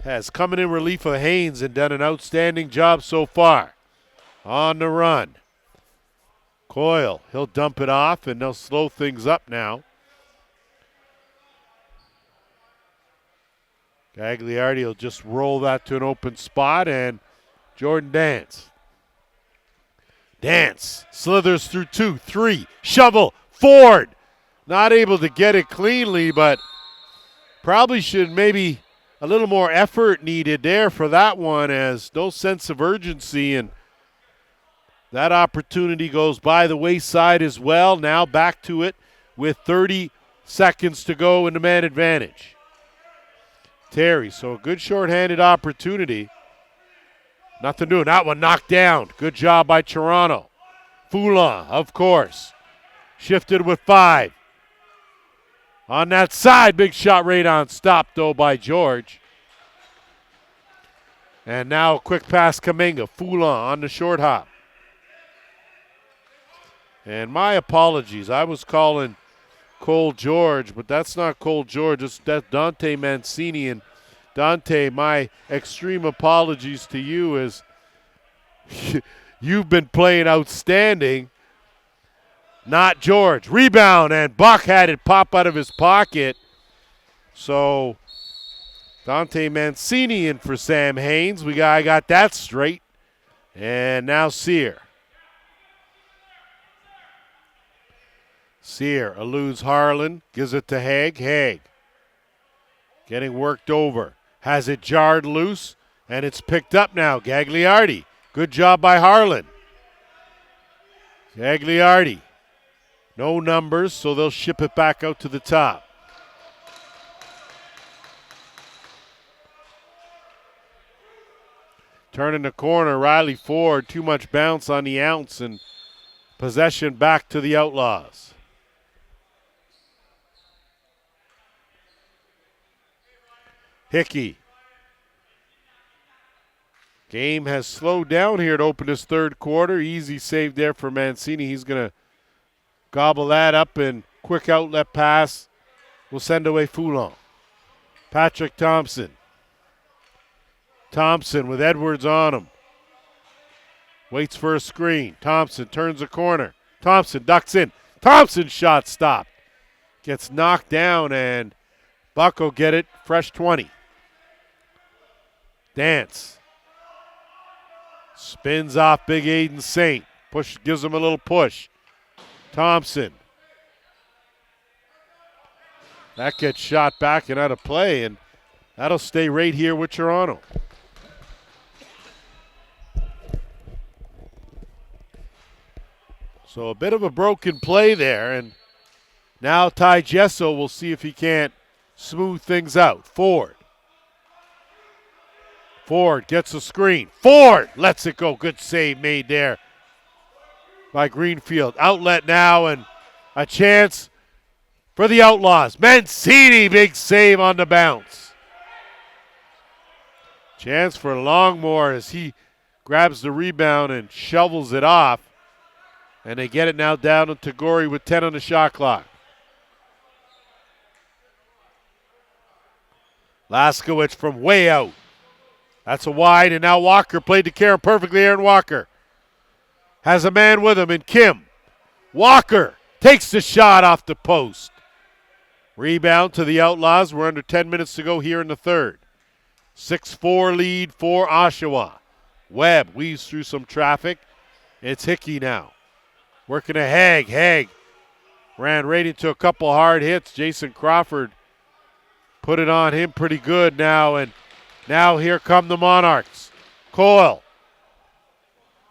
has come in relief of Haynes and done an outstanding job so far. On the run. Coyle, he'll dump it off, and they'll slow things up now. Gagliardi will just roll that to an open spot, and Jordan Dance slithers through 2, 3, shovel, Ford. Not able to get it cleanly, but probably should maybe a little more effort needed there for that one, as no sense of urgency, and that opportunity goes by the wayside as well. Now back to it with 30 seconds to go in the man advantage. Terry, so a good shorthanded opportunity. Nothing doing. That one knocked down. Good job by Toronto. Foulon, of course. Shifted with 5. On that side, big shot right on stop, though, by George. And now a quick pass, Kaminga. Foulon on the short hop. And my apologies. I was calling Cole George, but that's not Cole George. That's Dante Mancini. And Dante, my extreme apologies to you as you've been playing outstanding. Not George. Rebound, and Buck had it pop out of his pocket. So Dante Mancini in for Sam Haynes. I got that straight. And now Sear. Sear eludes Harlan, gives it to Haig. Haig getting worked over. Has it jarred loose, and it's picked up now. Gagliardi. Good job by Harlan. Gagliardi. No numbers, so they'll ship it back out to the top. Turning the corner, Riley Ford. Too much bounce on the ounce, and possession back to the Outlaws. Hickey. Game has slowed down here to open this third quarter. Easy save there for Mancini. He's going to gobble that up, and quick outlet pass will send away Foulon. Patrick Thompson. Thompson with Edwards on him. Waits for a screen. Thompson turns the corner. Thompson ducks in. Thompson's shot stopped. Gets knocked down, and Buck will get it. Fresh 20. Dance. Spins off Big Aiden Saint. Gives him a little push. Thompson. That gets shot back and out of play, and that'll stay right here with Toronto. So a bit of a broken play there, and now Ty Gesso will see if he can't smooth things out. Ford. Ford gets a screen. Ford lets it go. Good save made there by Greenfield. Outlet now, and a chance for the Outlaws. Mancini, big save on the bounce. Chance for Longmore as he grabs the rebound and shovels it off. And they get it now down to Tagore with 10 on the shot clock. Laskowitz from way out. That's a wide, and now Walker played to Karen perfectly. Aaron Walker has a man with him in Kim. Walker takes the shot off the post. Rebound to the Outlaws. We're under 10 minutes to go here in the third. 6-4 lead for Oshawa. Webb weaves through some traffic. It's Hickey now. Working to Haig. Haig ran right into a couple hard hits. Jason Crawford put it on him pretty good now, and now here come the Monarchs. Coyle.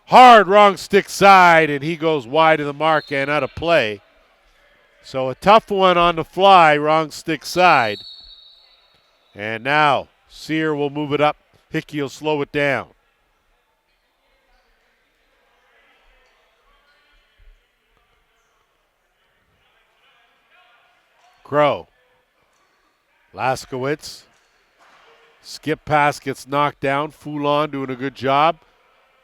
Hard wrong stick side, and he goes wide of the mark and out of play. So a tough one on the fly, wrong stick side. And now Sear will move it up. Hickey will slow it down. Crow. Laskowitz. Skip pass gets knocked down. Foulon doing a good job.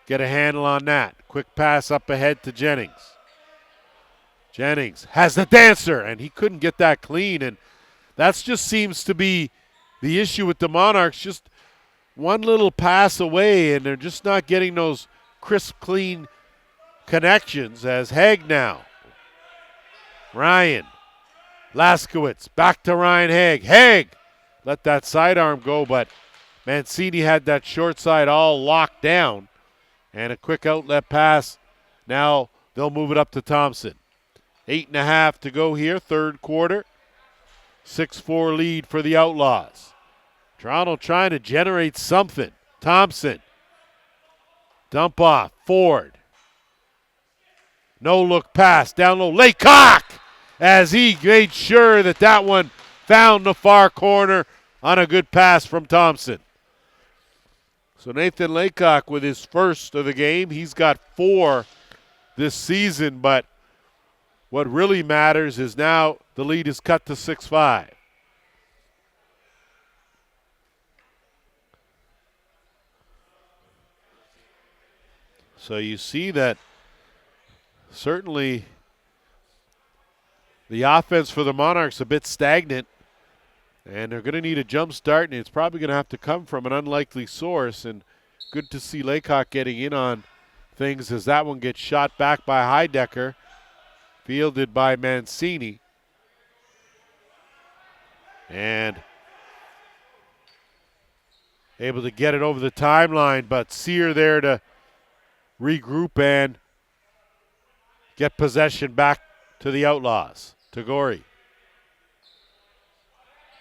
Get a handle on that. Quick pass up ahead to Jennings. Jennings has the dancer, and he couldn't get that clean. And that just seems to be the issue with the Monarchs. Just one little pass away, and they're just not getting those crisp, clean connections as Haig now. Ryan. Laskowitz back to Ryan Haig. Haig let that sidearm go, but Mancini had that short side all locked down. And a quick outlet pass. Now they'll move it up to Thompson. 8.5 to go here, third quarter. 6-4 lead for the Outlaws. Toronto trying to generate something. Thompson. Dump off. Ford. No look pass. Down low. Laycock! As he made sure that one found the far corner on a good pass from Thompson. So Nathan Laycock with his first of the game. He's got 4 this season, but What really matters is now the lead is cut to 6-5. So you see that certainly the offense for the Monarchs a bit stagnant, and they're going to need a jump start, and it's probably going to have to come from an unlikely source. And good to see Laycock getting in on things as that one gets shot back by Heidecker, fielded by Mancini. And able to get it over the timeline, but Sear there to regroup and get possession back to the Outlaws. Tagore.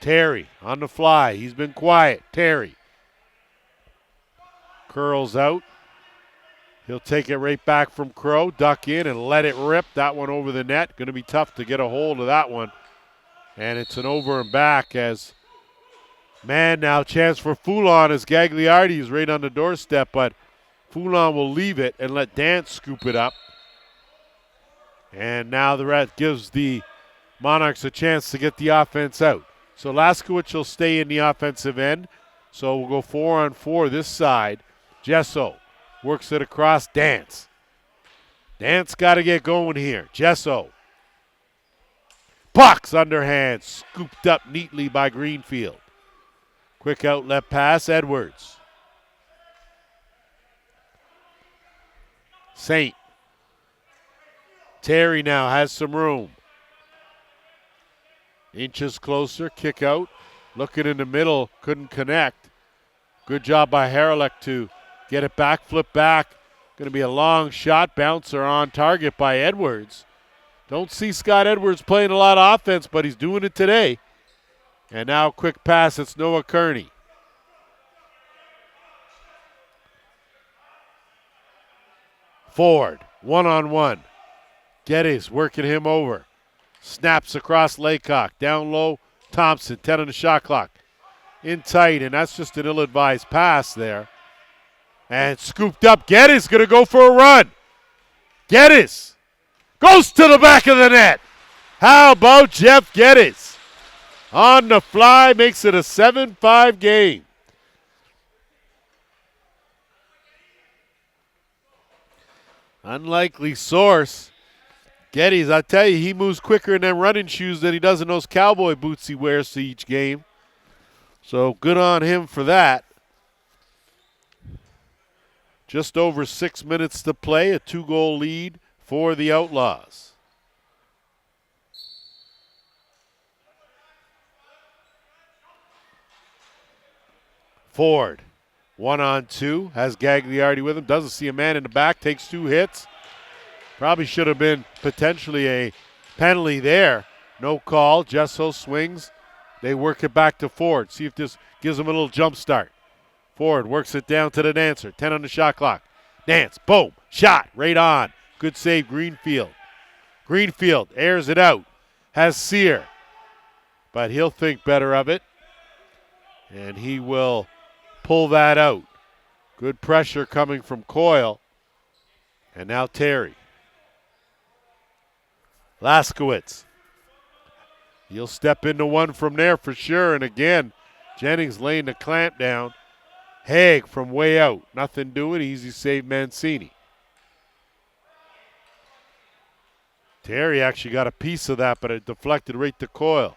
Terry on the fly. He's been quiet. Terry curls out. He'll take it right back from Crow, duck in and let it rip. That one over the net. Going to be tough to get a hold of that one. And it's an over and back as, man, now chance for Foulon as Gagliardi is right on the doorstep, but Foulon will leave it and let Dance scoop it up. And now the red gives the Monarchs a chance to get the offense out. So Laskowicz will stay in the offensive end. So we'll go 4-on-4 this side. Jesso works it across. Dance. Dance got to get going here. Jesso. Puck's underhand. Scooped up neatly by Greenfield. Quick outlet pass. Edwards. Saint. Terry now has some room. Inches closer, kick out. Looking in the middle, couldn't connect. Good job by Haralek to get it back, flip back. Going to be a long shot, bouncer on target by Edwards. Don't see Scott Edwards playing a lot of offense, but he's doing it today. And now quick pass, it's Noah Kearney. Ford, one-on-one. Geddes working him over. Snaps across Laycock. Down low, Thompson, 10 on the shot clock. In tight, and that's just an ill-advised pass there. And scooped up. Geddes going to go for a run. Geddes goes to the back of the net. How about Jeff Geddes? On the fly, makes it a 7-5 game. Unlikely source. Geddes, I tell you, he moves quicker in them running shoes than he does in those cowboy boots he wears to each game. So good on him for that. Just over 6 minutes to play, a 2-goal lead for the Outlaws. Ford, 1-on-2, has Gagliardi with him, doesn't see a man in the back, takes 2 hits. Probably should have been potentially a penalty there. No call. Jesso swings. They work it back to Ford. See if this gives them a little jump start. Ford works it down to the Dancer. 10 on the shot clock. Dance. Boom. Shot. Right on. Good save, Greenfield. Greenfield airs it out. Has Sear. But he'll think better of it. And he will pull that out. Good pressure coming from Coyle. And now Terry. Laskowicz. He'll step into one from there for sure. And again, Jennings laying the clamp down. Haig from way out. Nothing doing. Easy save, Mancini. Terry actually got a piece of that, but it deflected right to Coyle.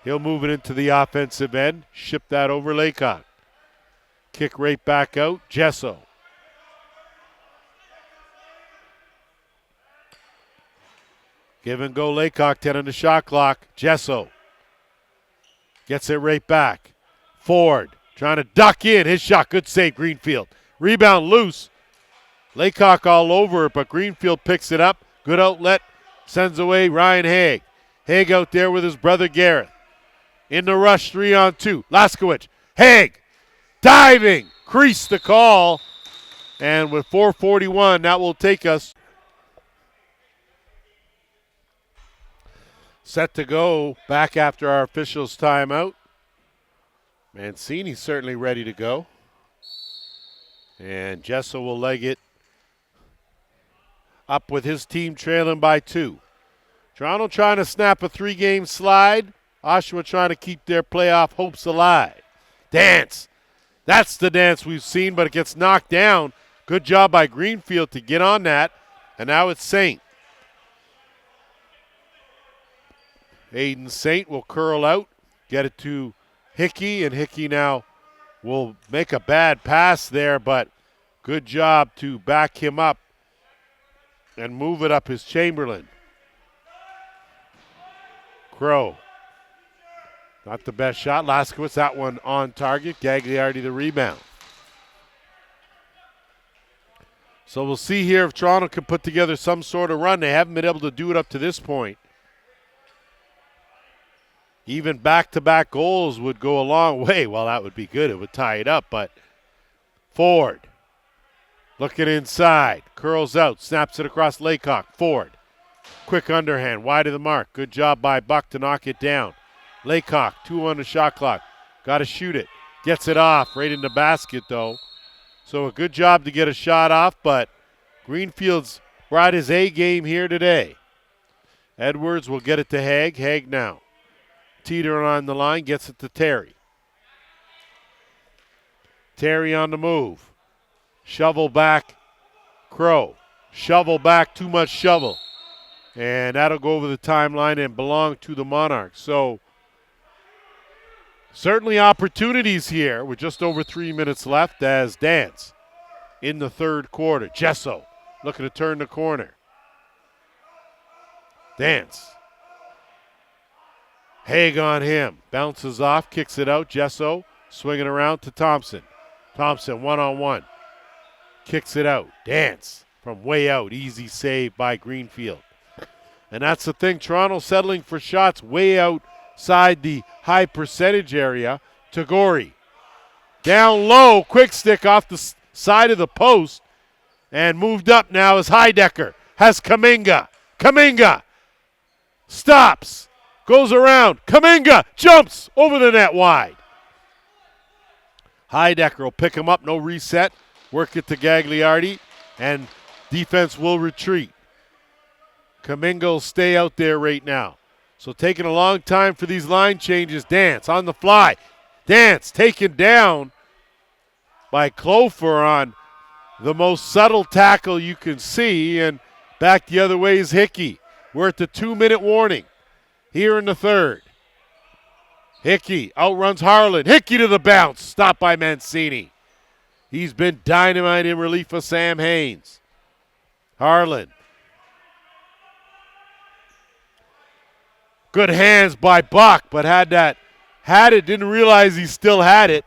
He'll move it into the offensive end. Ship that over Laycock. Kick right back out. Jesso. Give and go Laycock, 10 on the shot clock. Jesso gets it right back. Ford trying to duck in. His shot, good save, Greenfield. Rebound loose. Laycock all over it, but Greenfield picks it up. Good outlet, sends away Ryan Haig. Haig out there with his brother Gareth. In the rush, 3-on-2. Laskowicz, Haig, diving, crease the call. And with 4:41, that will take us set to go back after our officials' timeout. Mancini's certainly ready to go. And Jesso will leg it up with his team trailing by 2. Toronto trying to snap a 3-game slide. Oshawa trying to keep their playoff hopes alive. Dance. That's the dance we've seen, but it gets knocked down. Good job by Greenfield to get on that. And now it's Saint. Aiden Saint will curl out, get it to Hickey, and Hickey now will make a bad pass there, but good job to back him up and move it up his Chamberlain. Crow. Not the best shot. Laskowitz, that one on target. Gagliardi the rebound. So we'll see here if Toronto can put together some sort of run. They haven't been able to do it up to this point. Even back-to-back goals would go a long way. Well, that would be good. It would tie it up, but Ford looking inside. Curls out. Snaps it across Laycock. Ford. Quick underhand. Wide of the mark. Good job by Buck to knock it down. Laycock, 2 on the shot clock. Got to shoot it. Gets it off right in the basket, though. So a good job to get a shot off, but Greenfield's brought his A game here today. Edwards will get it to Haig. Haig now. Teeter on the line, gets it to Terry. Terry on the move. Shovel back, Crow. Shovel back, too much shovel. And that'll go over the timeline and belong to the Monarchs. So certainly opportunities here with just over 3 minutes left as Dance in the third quarter. Jesso looking to turn the corner. Dance. Haig on him. Bounces off, kicks it out. Jesso swinging around to Thompson. Thompson one-on-one. Kicks it out. Dance from way out. Easy save by Greenfield. And that's the thing. Toronto settling for shots way outside the high percentage area. Tagori. Down low. Quick stick off the side of the post. And moved up now is Heidecker. Has Kaminga. Kaminga stops. Goes around. Kaminga jumps over the net wide. Heidecker will pick him up. No reset. Work it to Gagliardi. And defense will retreat. Kaminga will stay out there right now. So taking a long time for these line changes. Dance on the fly. Dance taken down by Clofer on the most subtle tackle you can see. And back the other way is Hickey. We're at the 2-minute warning here in the third. Hickey outruns Harlan. Hickey to the bounce. Stopped by Mancini. He's been dynamite in relief of Sam Haynes. Harlan. Good hands by Buck, but had it, didn't realize he still had it.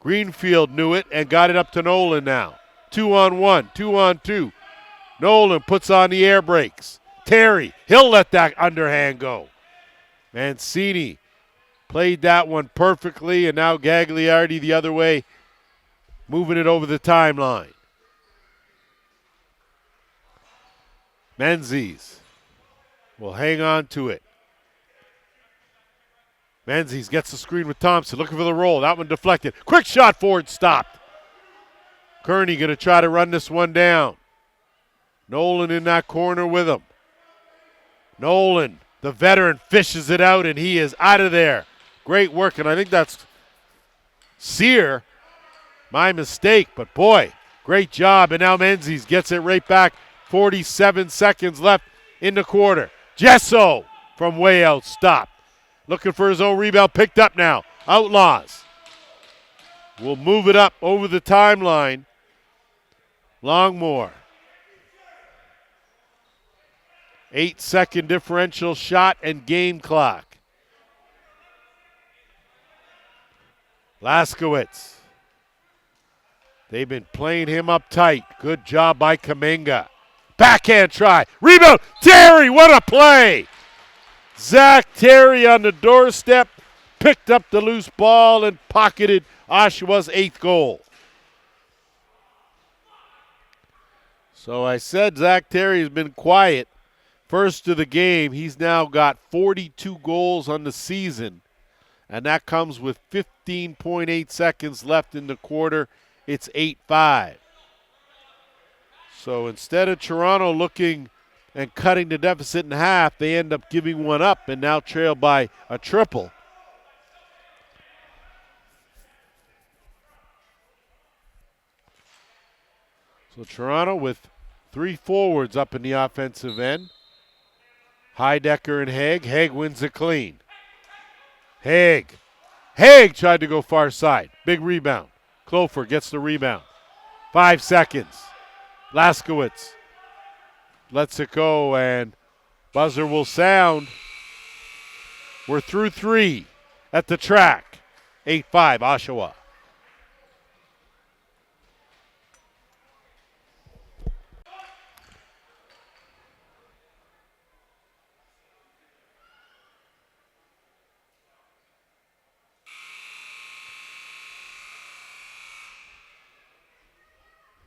Greenfield knew it and got it up to Nolan now. 2-on-1, 2-on-2. Nolan puts on the air brakes. Terry, he'll let that underhand go. Mancini played that one perfectly, and now Gagliardi the other way, moving it over the timeline. Menzies will hang on to it. Menzies gets the screen with Thompson, looking for the roll. That one deflected. Quick shot forward, stopped. Kearney going to try to run this one down. Nolan in that corner with him. Nolan, the veteran, fishes it out, and he is out of there. Great work, and I think that's Sear. My mistake, but boy, great job. And now Menzies gets it right back. 47 seconds left in the quarter. Jesso from way out, stopped. Looking for his own rebound, picked up now. Outlaws will move it up over the timeline. Longmore. 8-second differential shot and game clock. Laskowitz. They've been playing him up tight. Good job by Kaminga. Backhand try. Rebound. Terry, what a play. Zach Terry on the doorstep. Picked up the loose ball and pocketed Oshawa's 8th goal. So I said Zach Terry has been quiet. First of the game, he's now got 42 goals on the season. And that comes with 15.8 seconds left in the quarter. It's 8-5. So instead of Toronto looking and cutting the deficit in half. They end up giving one up and now trail by a triple. So Toronto with 3 forwards up in the offensive end. Heidecker and Haig. Haig wins it clean. Haig tried to go far side. Big rebound. Clofer gets the rebound. 5 seconds. Laskowitz lets it go, and buzzer will sound. We're through 3 at the track. 8-5, Oshawa.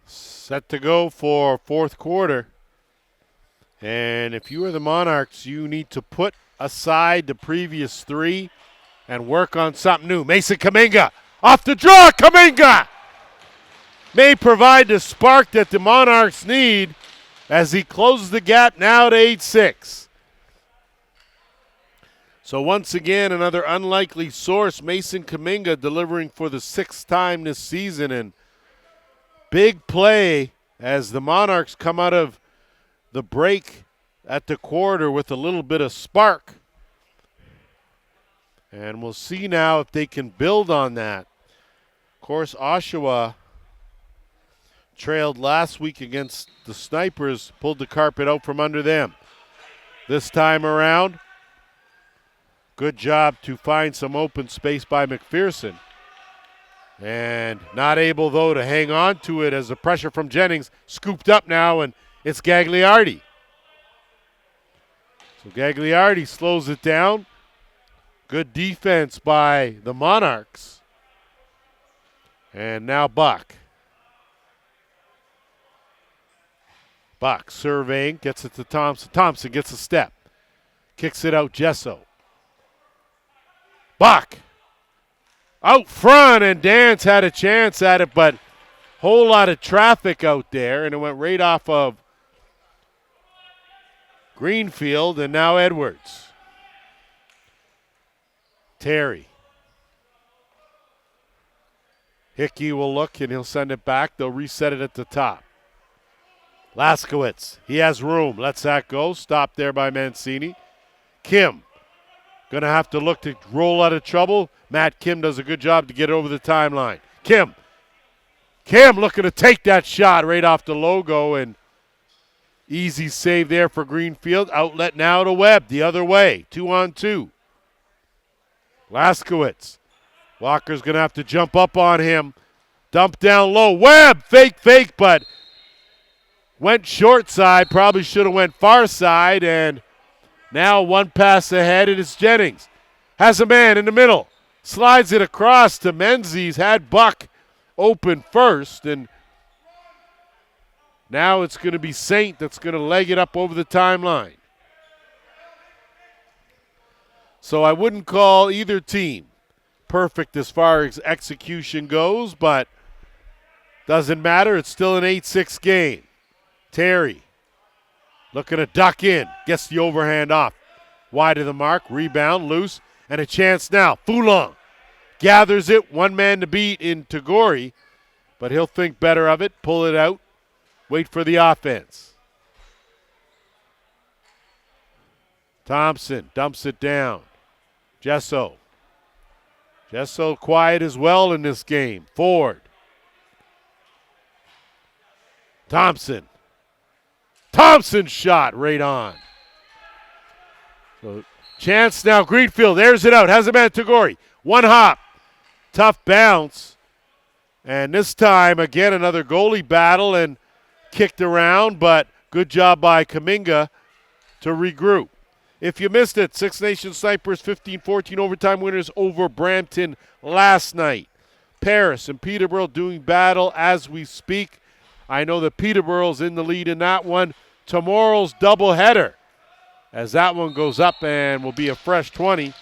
Set to go for fourth quarter. And if you are the Monarchs, you need to put aside the previous 3 and work on something new. Mason Kaminga off the draw. Kaminga may provide the spark that the Monarchs need as he closes the gap now to 8-6. So once again, another unlikely source, Mason Kaminga delivering for the 6th time this season. And big play as the Monarchs come out of the break at the quarter with a little bit of spark. And we'll see now if they can build on that. Of course, Oshawa trailed last week against the Snipers, pulled the carpet out from under them. This time around, good job to find some open space by McPherson. And not able, though, to hang on to it as the pressure from Jennings scooped up now, and it's Gagliardi. So Gagliardi slows it down. Good defense by the Monarchs. And now Buck. Buck surveying, gets it to Thompson. Thompson gets a step. Kicks it out, Jesso. Buck. Out front, and Dance had a chance at it, but whole lot of traffic out there, and it went right off of Greenfield, and now Edwards. Terry. Hickey will look, and he'll send it back. They'll reset it at the top. Laskowitz, he has room. Lets that go. Stopped there by Mancini. Kim. Going to have to look to roll out of trouble. Matt Kim does a good job to get it over the timeline. Kim looking to take that shot right off the logo, and easy save there for Greenfield. Outlet now to Webb the other way. 2-on-2. Laskowitz. Walker's going to have to jump up on him. Dump down low. Webb, fake, but went short side. Probably should have went far side, and now one pass ahead, and it's Jennings. Has a man in the middle. Slides it across to Menzies. Had Buck open first, and now it's going to be Saint that's going to leg it up over the timeline. So I wouldn't call either team perfect as far as execution goes, but doesn't matter. It's still an 8-6 game. Terry looking to duck in. Gets the overhand off. Wide of the mark. Rebound loose. And a chance now. Foulon gathers it. One man to beat in Tagori. But he'll think better of it. Pull it out. Wait for the offense. Thompson dumps it down. Jesso quiet as well in this game. Ford. Thompson shot right on. So chance now. Greenfield airs it out. Has a man Tagori. One hop. Tough bounce. And this time, again, another goalie battle and kicked around, but good job by Kaminga to regroup. If you missed it, Six Nations Snipers 15-14 overtime winners over Brampton last night. Paris and Peterborough doing battle as we speak. I know that Peterborough's in the lead in that one. Tomorrow's doubleheader, as that one goes up and will be a fresh 20.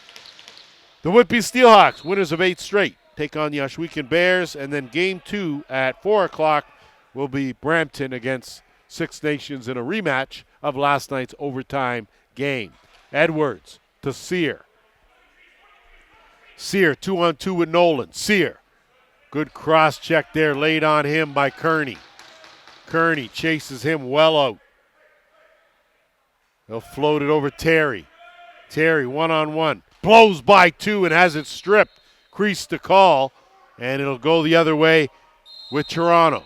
The Whitby Steelhawks, winners of 8 straight, take on the Oswegan Bears, and then game 2 at 4 o'clock will be Brampton against Six Nations in a rematch of last night's overtime game. Edwards to Sear. Sear 2-on-2 with Nolan. Sear. Good cross check there laid on him by Kearney. Kearney chases him well out. He'll float it over Terry. Terry 1-on-1. Blows by two and has it stripped. Crease to call. And it'll go the other way with Toronto.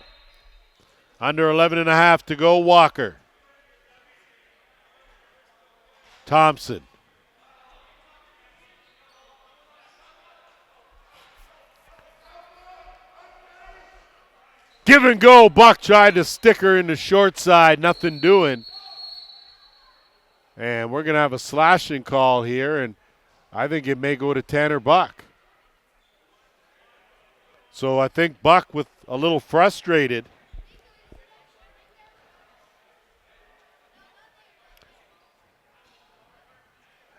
Under 11.5 to go, Walker. Thompson. Give and go. Buck tried to stick her in the short side. Nothing doing. And we're going to have a slashing call here, and I think it may go to Tanner Buck. So I think Buck with a little frustrated.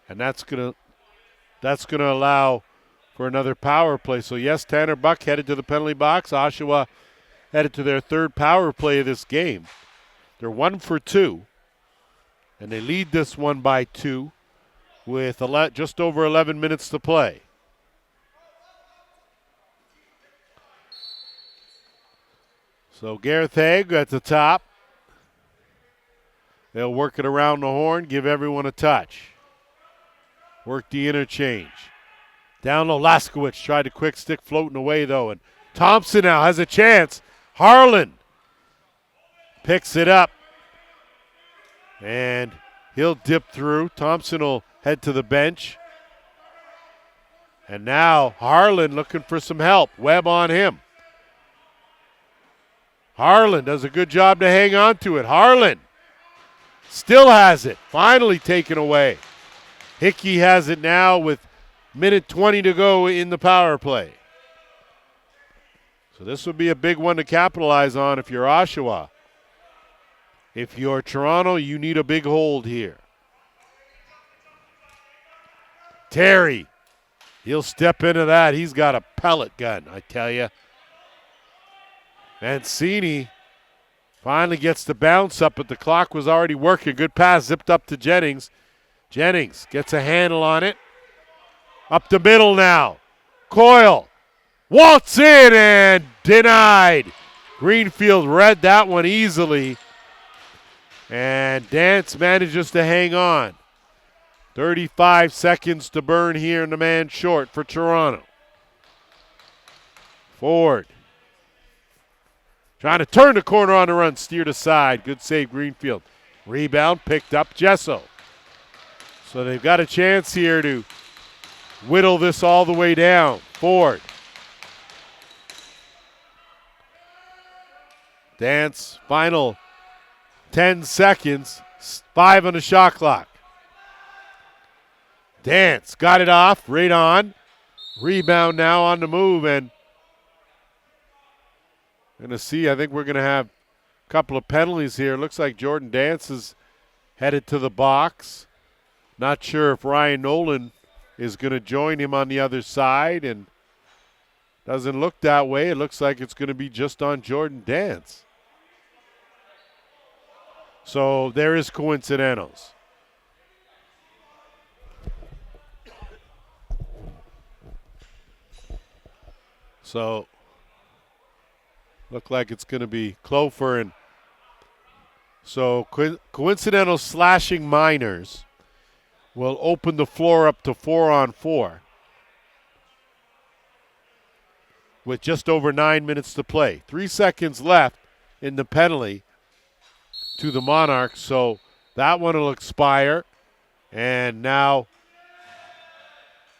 And that's gonna allow for another power play. So yes, Tanner Buck headed to the penalty box. Oshawa headed to their third power play of this game. They're 1 for 2, and they lead this one by 2 with just over 11 minutes to play. So Gareth Haig at the top. They'll work it around the horn, give everyone a touch. Work the interchange. Down low, Laskowicz tried to quick stick floating away though, and Thompson now has a chance. Harlan picks it up, and he'll dip through. Thompson will head to the bench. And now Harlan looking for some help. Webb on him. Harlan does a good job to hang on to it. Harlan still has it. Finally taken away. Hickey has it now with minute 20 to go in the power play. So this would be a big one to capitalize on if you're Oshawa. If you're Toronto, you need a big hold here. Terry, he'll step into that. He's got a pellet gun, I tell you. Mancini finally gets the bounce up, but the clock was already working. Good pass, zipped up to Jennings. Jennings gets a handle on it. Up the middle now. Coyle waltz in and denied. Greenfield read that one easily. And Dance manages to hang on. 35 seconds to burn here in the man short for Toronto. Ford trying to turn the corner on the run, steered aside. Good save, Greenfield. Rebound picked up, Jesso. So they've got a chance here to whittle this all the way down. Ford. Dance, final 10 seconds, 5 on the shot clock. Dance got it off, right on. Rebound now on the move, and going to see, I think we're going to have a couple of penalties here. Looks like Jordan Dance is headed to the box. Not sure if Ryan Nolan is going to join him on the other side, and doesn't look that way. It looks like it's going to be just on Jordan Dance. So there is coincidentals. So look like it's going to be Clofer, and so coincidental slashing minors will open the floor up to 4-on-4 with just over 9 minutes to play. 3 seconds left in the penalty to the Monarchs, so that one will expire, and now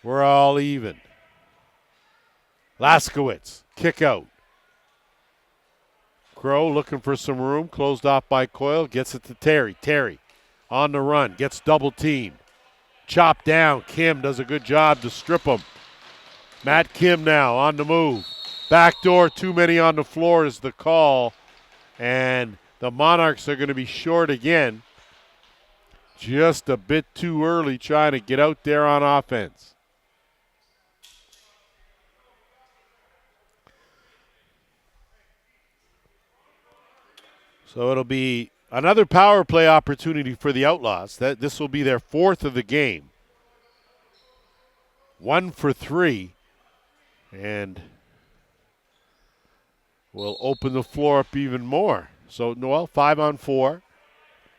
we're all even. Laskowicz, kick out. Crow looking for some room, closed off by Coyle, gets it to Terry. Terry on the run, gets double teamed. Chopped down, Kim does a good job to strip him. Matt Kim now on the move. Backdoor, too many on the floor is the call, and the Monarchs are going to be short again. Just a bit too early trying to get out there on offense. So it'll be Another power play opportunity for the Outlaws. This will be their 4th of the game. 1 for 3. And will open the floor up even more. So Noel, 5 on 4.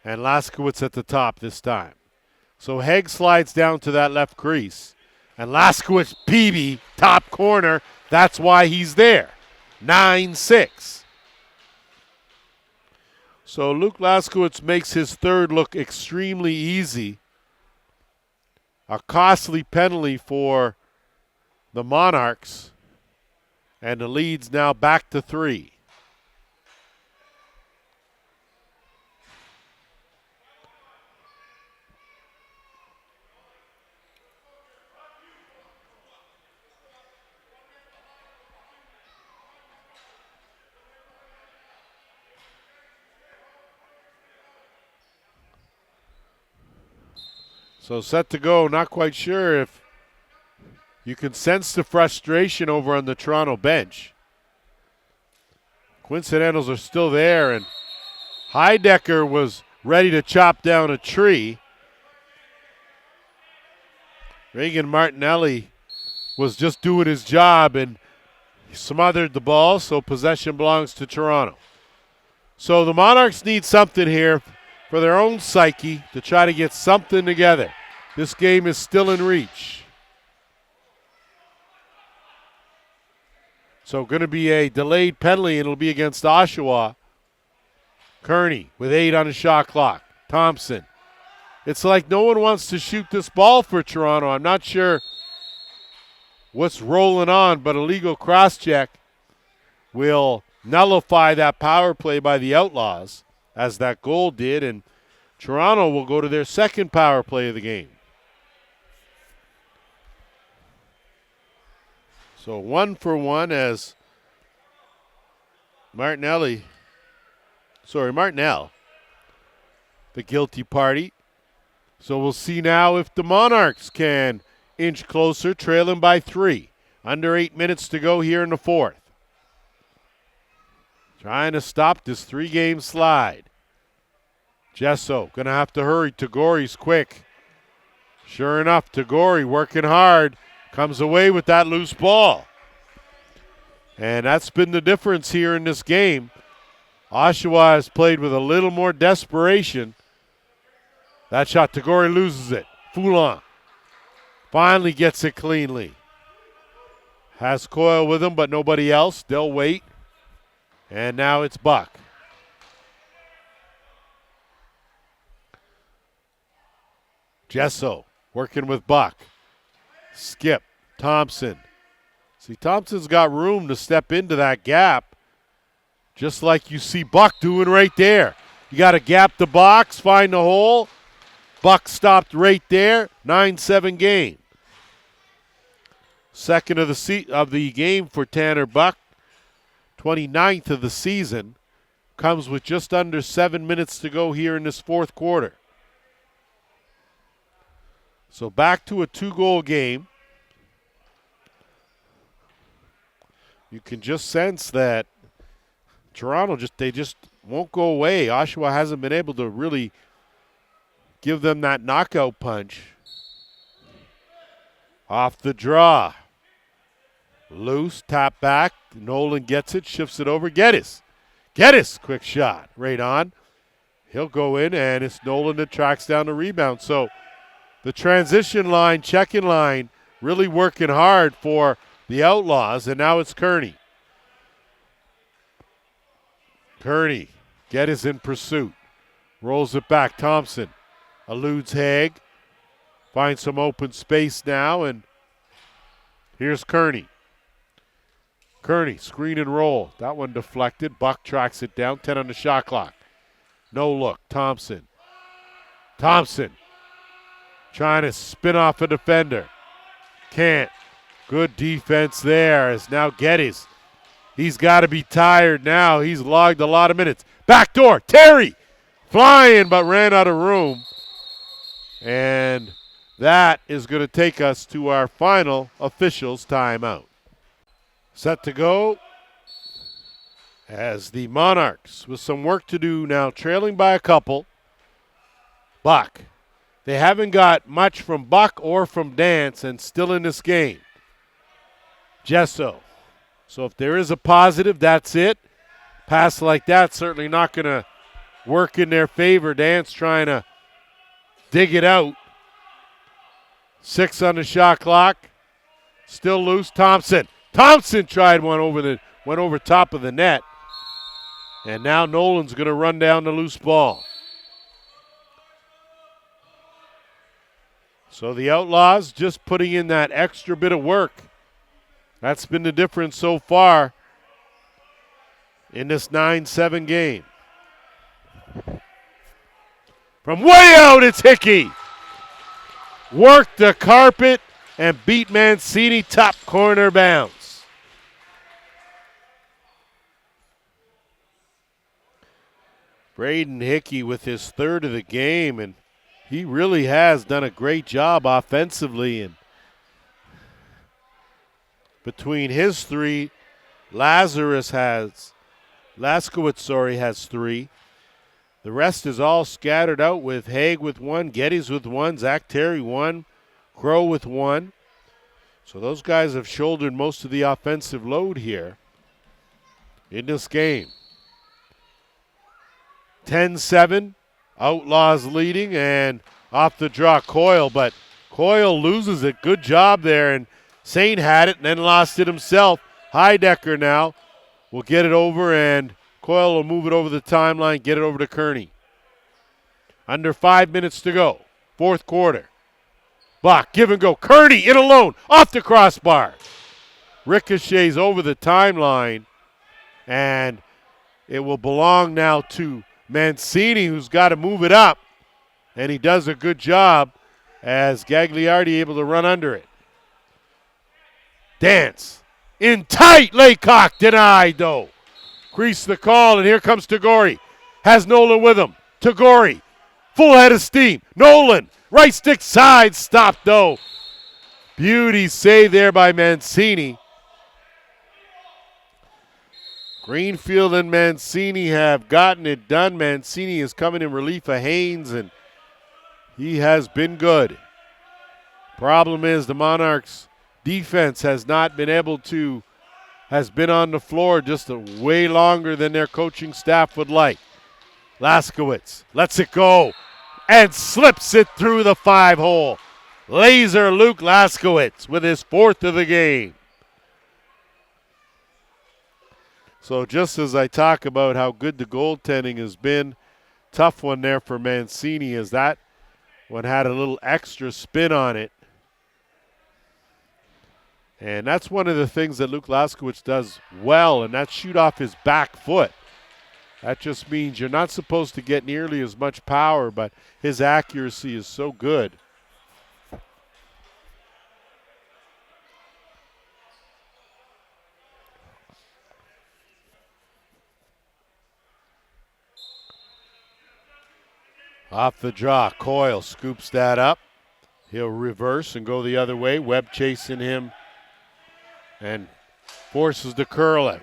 And Laskowitz at the top this time. So Hegg slides down to that left crease. And Laskowitz, PB, top corner. That's why he's there. 9-6. So Luke Laskowitz makes his third look extremely easy. A costly penalty for the Monarchs. And the lead's now back to 3. So set to go. Not quite sure if you can sense the frustration over on the Toronto bench. Coincidentals are still there, and Heidecker was ready to chop down a tree. Reagan Martinelli was just doing his job and smothered the ball, so possession belongs to Toronto. So the Monarchs need something here for their own psyche to try to get something together. This game is still in reach. So going to be a delayed penalty, and it'll be against Oshawa. Kearney with 8 on the shot clock. Thompson. It's like no one wants to shoot this ball for Toronto. I'm not sure what's rolling on, but a legal cross-check will nullify that power play by the Outlaws, as that goal did, and Toronto will go to their second power play of the game. So 1 for 1 as Martinell, the guilty party. So we'll see now if the Monarchs can inch closer, trailing by 3. Under 8 minutes to go here in the 4th. Trying to stop this 3-game slide. Jesso going to have to hurry. Tagore's quick. Sure enough, Tagore working hard. Comes away with that loose ball. And that's been the difference here in this game. Oshawa has played with a little more desperation. That shot, Tagore loses it. Foulon finally gets it cleanly. Has Coyle with him, but nobody else. They'll wait. And now it's Buck. Jesso working with Buck. Skip. Thompson. See, Thompson's got room to step into that gap, just like you see Buck doing right there. You got to gap the box, find the hole. Buck stopped right there. 9-7 game. Second of the game for Tanner Buck. 29th of the season. Comes with just under 7 minutes to go here in this 4th quarter. So back to a 2-goal game. You can just sense that Toronto just won't go away. Oshawa hasn't been able to really give them that knockout punch. Off the draw. Loose, tap back. Nolan gets it, shifts it over. Geddes, quick shot. Right on. He'll go in, and it's Nolan that tracks down the rebound. So the transition line, check-in line, really working hard for the Outlaws, and now it's Kearney. Geddes in pursuit. Rolls it back. Thompson eludes Haig. Finds some open space now, and here's Kearney. Screen and roll. That one deflected. Buck tracks it down. 10 on the shot clock. No look. Thompson. Trying to spin off a defender. Can't. Good defense there as now Geddes. He's got to be tired now. He's logged a lot of minutes. Backdoor. Terry flying but ran out of room. And that is going to take us to our final officials timeout. Set to go. As the Monarchs, with some work to do now, trailing by a couple. Buck. They haven't got much from Buck or from Dance, and still in this game. Gesso. So if there is a positive, that's it. Pass like that certainly not going to work in their favor. Dance trying to dig it out. 6 on the shot clock. Still loose. Thompson. Thompson tried one went over top of the net. And now Nolan's going to run down the loose ball. So the Outlaws just putting in that extra bit of work. That's been the difference so far in this 9-7 game. From way out, it's Hickey. Worked the carpet and beat Mancini top corner bounce. Braden Hickey with his third of the game, and he really has done a great job offensively. And between his three, Laskowitz has 3. The rest is all scattered out with Haig with 1, Geddes with 1, Zach Terry 1, Crow with 1. So those guys have shouldered most of the offensive load here in this game. 10-7, Outlaws leading, and off the draw Coyle, but Coyle loses it. Good job there, and Saint had it and then lost it himself. Heidecker now will get it over, and Coyle will move it over the timeline, get it over to Kearney. Under 5 minutes to go, fourth quarter. Bach, give and go. Kearney in alone, off the crossbar. Ricochets over the timeline, and it will belong now to Mancini, who's got to move it up, and he does a good job as Gagliardi able to run under it. Dance. In tight, Laycock denied, though. Crease the call, and here comes Tagore. Has Nolan with him. Tagore, full head of steam. Nolan, right stick side, stopped, though. Beauty save there by Mancini. Greenfield and Mancini have gotten it done. Mancini is coming in relief of Haynes, and he has been good. Problem is the Monarchs' defense has not been has been on the floor just way longer than their coaching staff would like. Laskowitz lets it go and slips it through the 5-hole. Laser Luke Laskowitz with his 4th of the game. So just as I talk about how good the goaltending has been, tough one there for Mancini as that one had a little extra spin on it. And that's one of the things that Luke Laskowitz does well, and that's shoot off his back foot. That just means you're not supposed to get nearly as much power, but his accuracy is so good. Off the draw, Coyle scoops that up. He'll reverse and go the other way. Webb chasing him and forces the curl out.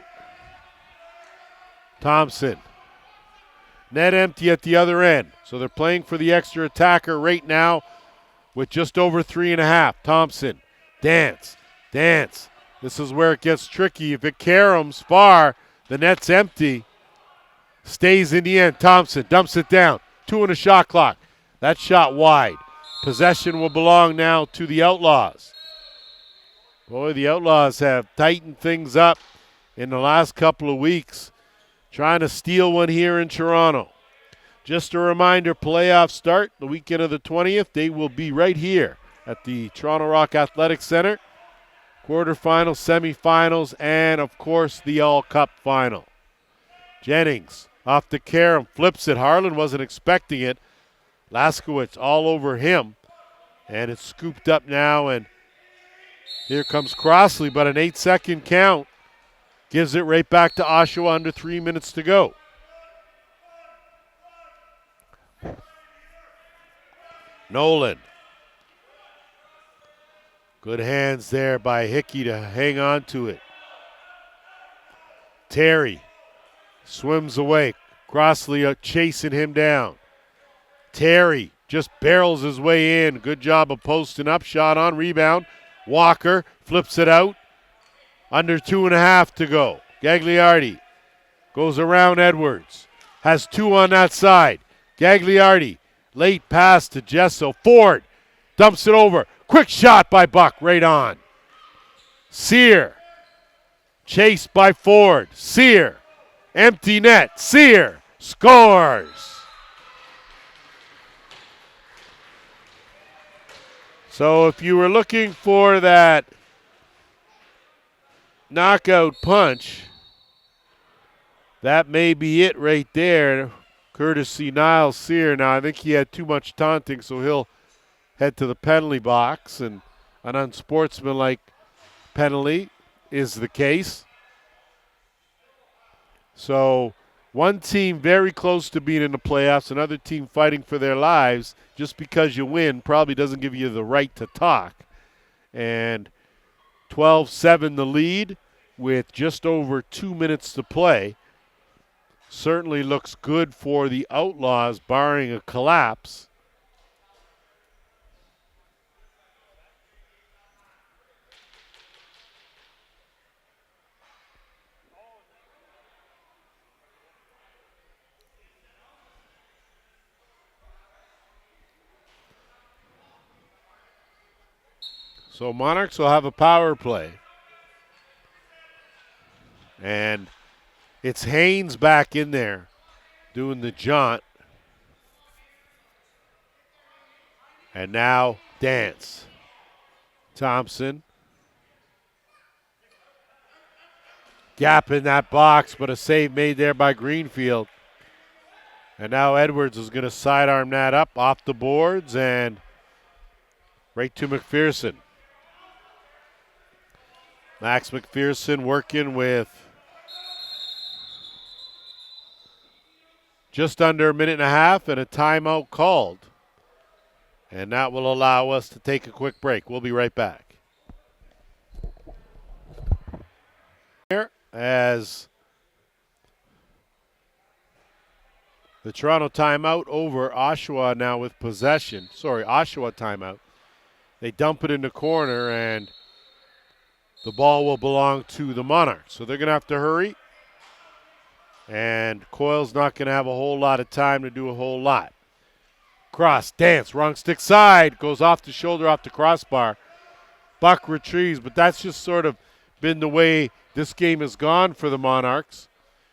Thompson. Net empty at the other end. So they're playing for the extra attacker right now with just over 3.5. Thompson. Dance. This is where it gets tricky. If it caroms far, the net's empty. Stays in the end. Thompson dumps it down. 2 on the shot clock. That shot wide. Possession will belong now to the Outlaws. Boy, the Outlaws have tightened things up in the last couple of weeks, trying to steal one here in Toronto. Just a reminder, playoffs start the weekend of the 20th. They will be right here at the Toronto Rock Athletic Center. Quarterfinals, semifinals, and, of course, the All-Cup final. Jennings off the carom, flips it. Harlan wasn't expecting it. Laskowitz all over him. And it's scooped up now, and here comes Crossley, but an 8-second count gives it right back to Oshawa under 3 minutes to go. Nolan. Good hands there by Hickey to hang on to it. Terry Swims away. Crossley chasing him down. Terry just barrels his way in. Good job of posting up. Shot on, rebound. Walker flips it out. Under 2.5 to go. Gagliardi goes around Edwards. Has 2 on that side. Gagliardi, late pass to Gesso. Ford dumps it over. Quick shot by Buck, right on. Sear, chased by Ford. Sear, empty net. Sear scores. So if you were looking for that knockout punch, that may be it right there, courtesy Niles Sear. Now, I think he had too much taunting, so he'll head to the penalty box, and an unsportsmanlike penalty is the case. So one team very close to being in the playoffs, another team fighting for their lives. Just because you win probably doesn't give you the right to talk. And 12-7 the lead with just over 2 minutes to play. Certainly looks good for the Outlaws, barring a collapse. So Monarchs will have a power play. And it's Haynes back in there doing the jaunt. And now Dance. Thompson. Gap in that box, but a save made there by Greenfield. And now Edwards is going to sidearm that up off the boards and right to McPherson. Max McPherson working with just under 1.5 minutes and a timeout called. And that will allow us to take a quick break. We'll be right back. Here as the Toronto timeout over, Oshawa now with possession. Oshawa timeout. They dump it in the corner and the ball will belong to the Monarchs. So they're going to have to hurry. And Coyle's not going to have a whole lot of time to do a whole lot. Cross, Dance, wrong stick side. Goes off the shoulder, off the crossbar. Buck retrieves, but that's just sort of been the way this game has gone for the Monarchs.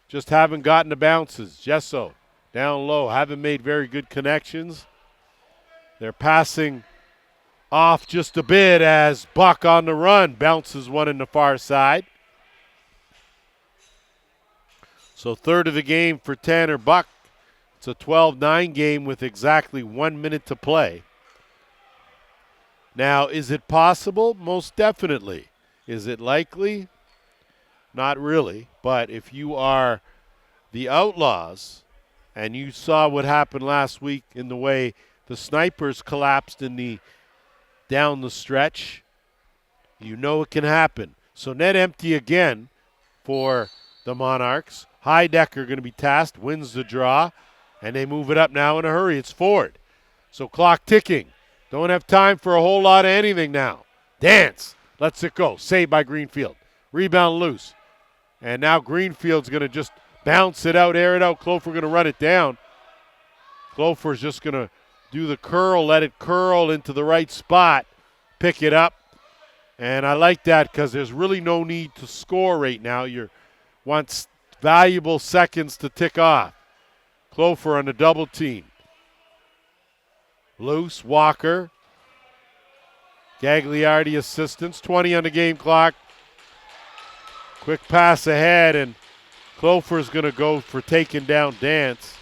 Just haven't gotten the bounces. Gesso down low, haven't made very good connections. They're passing off just a bit as Buck on the run bounces one in the far side. So third of the game for Tanner Buck. It's a 12-9 game with exactly 1 minute to play. Now, is it possible? Most definitely. Is it likely? Not really. But if you are the Outlaws and you saw what happened last week in the way the Snipers collapsed in the down the stretch, you know it can happen. So net empty again for the Monarchs. Heidecker going to be tasked, wins the draw, and they move it up now in a hurry. It's Ford. So clock ticking. Don't have time for a whole lot of anything now. Dance. Lets it go. Saved by Greenfield. Rebound loose. And now Greenfield's going to just bounce it out, air it out. Clofer going to run it down. Clofer's just going to do the curl, let it curl into the right spot, pick it up. And I like that because there's really no need to score right now. You want valuable seconds to tick off. Clofer on the double team. Loose, Walker. Gagliardi assistance, 20 on the game clock. Quick pass ahead, and Clofer's going to go for taking down Dance.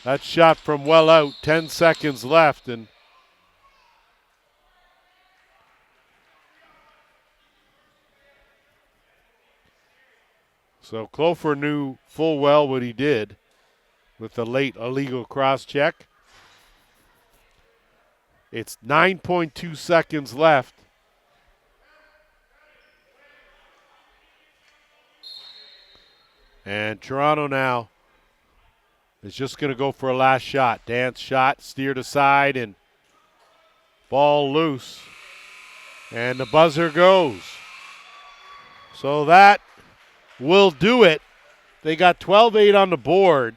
That shot from well out, 10 seconds left, and so Clofer knew full well what he did with the late illegal cross check. It's 9.2 seconds left. And Toronto now is just going to go for a last shot. Dance shot, steered aside, and ball loose. And the buzzer goes. So that will do it. They got 12-8 on the board.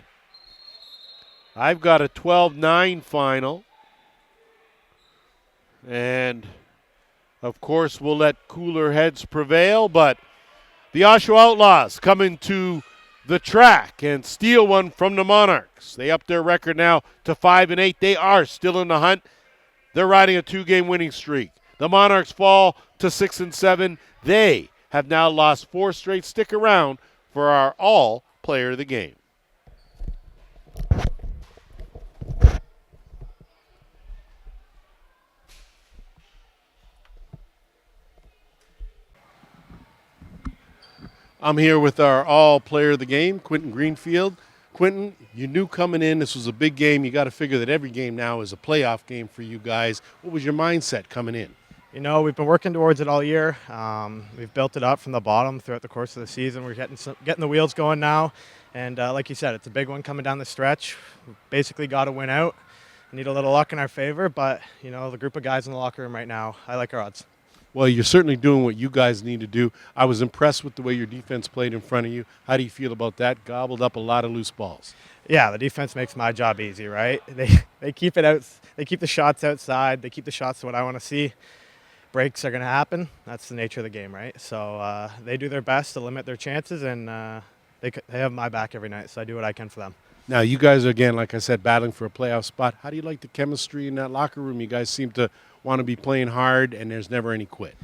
I've got a 12-9 final. And, of course, we'll let cooler heads prevail. But the Oshawa Outlaws coming to the track and steal one from the Monarchs. They up their record now to 5-8. They are still in the hunt. They're riding a 2-game winning streak. The Monarchs fall to 6-7. They have now lost 4 straight. Stick around for our all player of the game. I'm here with our all player of the game, Quentin Greenfield. Quentin, you knew coming in this was a big game. You got to figure that every game now is a playoff game for you guys. What was your mindset coming in? You know, we've been working towards it all year. We've built it up from the bottom throughout the course of the season. We're getting the wheels going now. And like you said, it's a big one coming down the stretch. We've basically got to win out. Need a little luck in our favor, but, you know, the group of guys in the locker room right now, I like our odds. Well, you're certainly doing what you guys need to do. I was impressed with the way your defense played in front of you. How do you feel about that? Gobbled up a lot of loose balls. Yeah, the defense makes my job easy, right? They keep it out. They keep the shots outside. They keep the shots to what I want to see. Breaks are going to happen. That's the nature of the game, right? So they do their best to limit their chances, and they have my back every night, so I do what I can for them. Now, you guys are, again, like I said, battling for a playoff spot. How do you like the chemistry in that locker room? You guys seem to want to be playing hard, and there's never any quit.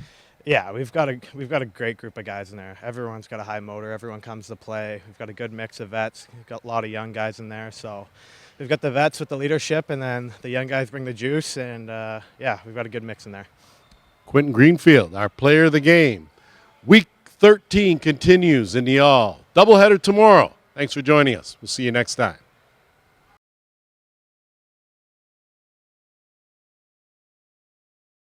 Yeah, we've got a great group of guys in there. Everyone's got a high motor. Everyone comes to play. We've got a good mix of vets. We've got a lot of young guys in there. So we've got the vets with the leadership, and then the young guys bring the juice. And, yeah, we've got a good mix in there. Quentin Greenfield, our player of the game. Week 13 continues in the all. Doubleheader tomorrow. Thanks for joining us. We'll see you next time.